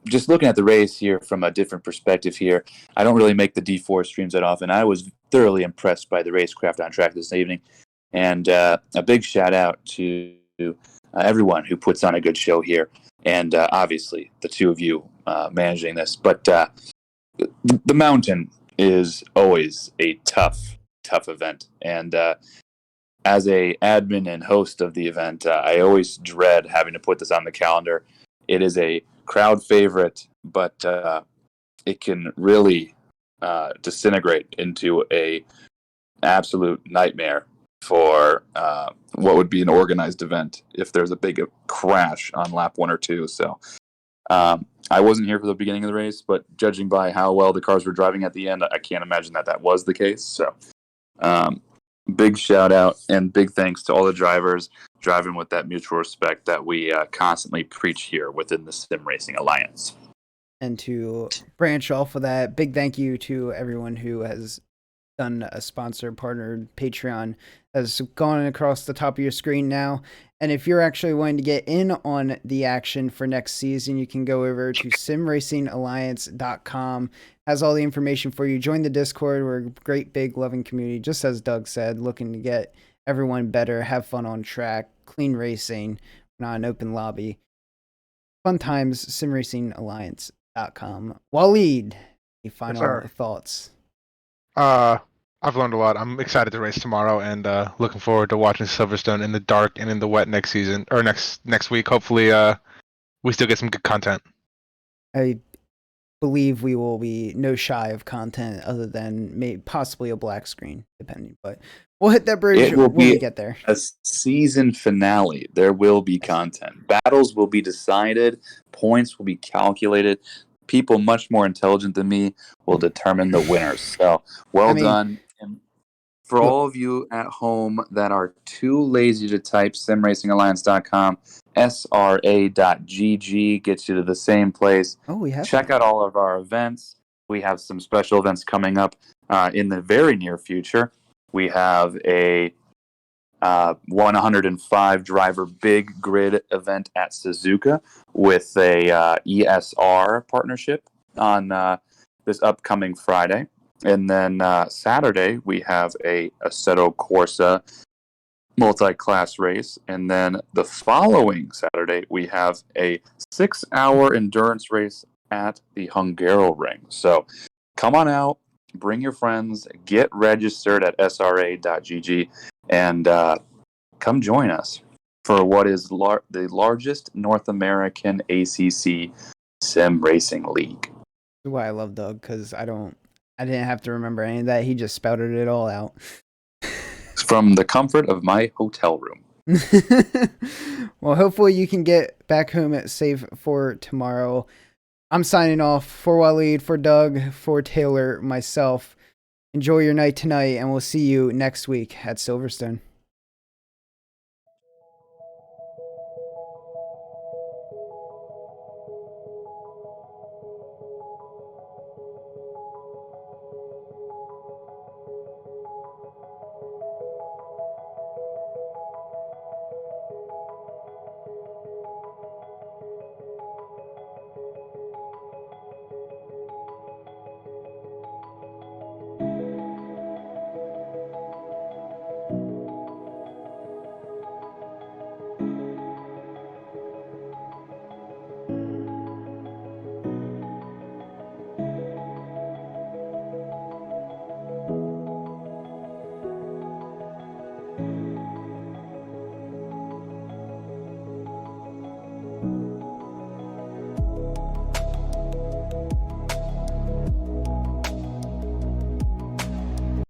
just looking at the race here from a different perspective here, I don't really make the D4 streams that often. I was thoroughly impressed by the racecraft on track this evening. And a big shout out to everyone who puts on a good show here. And obviously the two of you managing this. But the mountain is always a tough event. And as a admin and host of the event, I always dread having to put this on the calendar. It is a crowd favorite, but it can really disintegrate into a absolute nightmare for what would be an organized event if there's a big crash on lap 1 or 2. So I wasn't here for the beginning of the race, but judging by how well the cars were driving at the end, I can't imagine that was the case. So big shout out and big thanks to all the drivers driving with that mutual respect that we constantly preach here within the Sim Racing Alliance. And to branch off of that, big thank you to everyone who has done a sponsor partnered Patreon has gone across the top of your screen now. And if you're actually wanting to get in on the action for next season, you can go over to simracingalliance.com. Has all the information for you. Join the Discord. We're a great, big, loving community, just as Doug said, looking to get everyone better, have fun on track, clean racing, not an open lobby. Fun times, simracingalliance.com. Waleed, any final thoughts? I've learned a lot. I'm excited to race tomorrow, and looking forward to watching Silverstone in the dark and in the wet next season or next week. Hopefully, we still get some good content. I believe we will be no shy of content other than maybe possibly a black screen, depending. But we'll hit that bridge It will when be we get there. a season finale. There will be content. Battles will be decided. Points will be calculated. People much more intelligent than me will determine the winners. So, well done. And for all of you at home that are too lazy to type simracingalliance.com, SRA.gg gets you to the same place. Oh, we have Check out all of our events. We have some special events coming up in the very near future. We have a 105 driver big grid event at Suzuka with a ESR partnership on this upcoming Friday. And then Saturday, we have a Assetto Corsa multi-class race. And then the following Saturday, we have a 6-hour endurance race at the Hungaroring. So come on out, bring your friends, get registered at sra.gg, and come join us for what is the largest North American ACC sim racing league. That's why I love Doug, because I didn't have to remember any of that. He just spouted it all out. From the comfort of my hotel room. Well, hopefully you can get back home safe for tomorrow. I'm signing off for Waleed, for Doug, for Taylor, myself. Enjoy your night tonight, and we'll see you next week at Silverstone.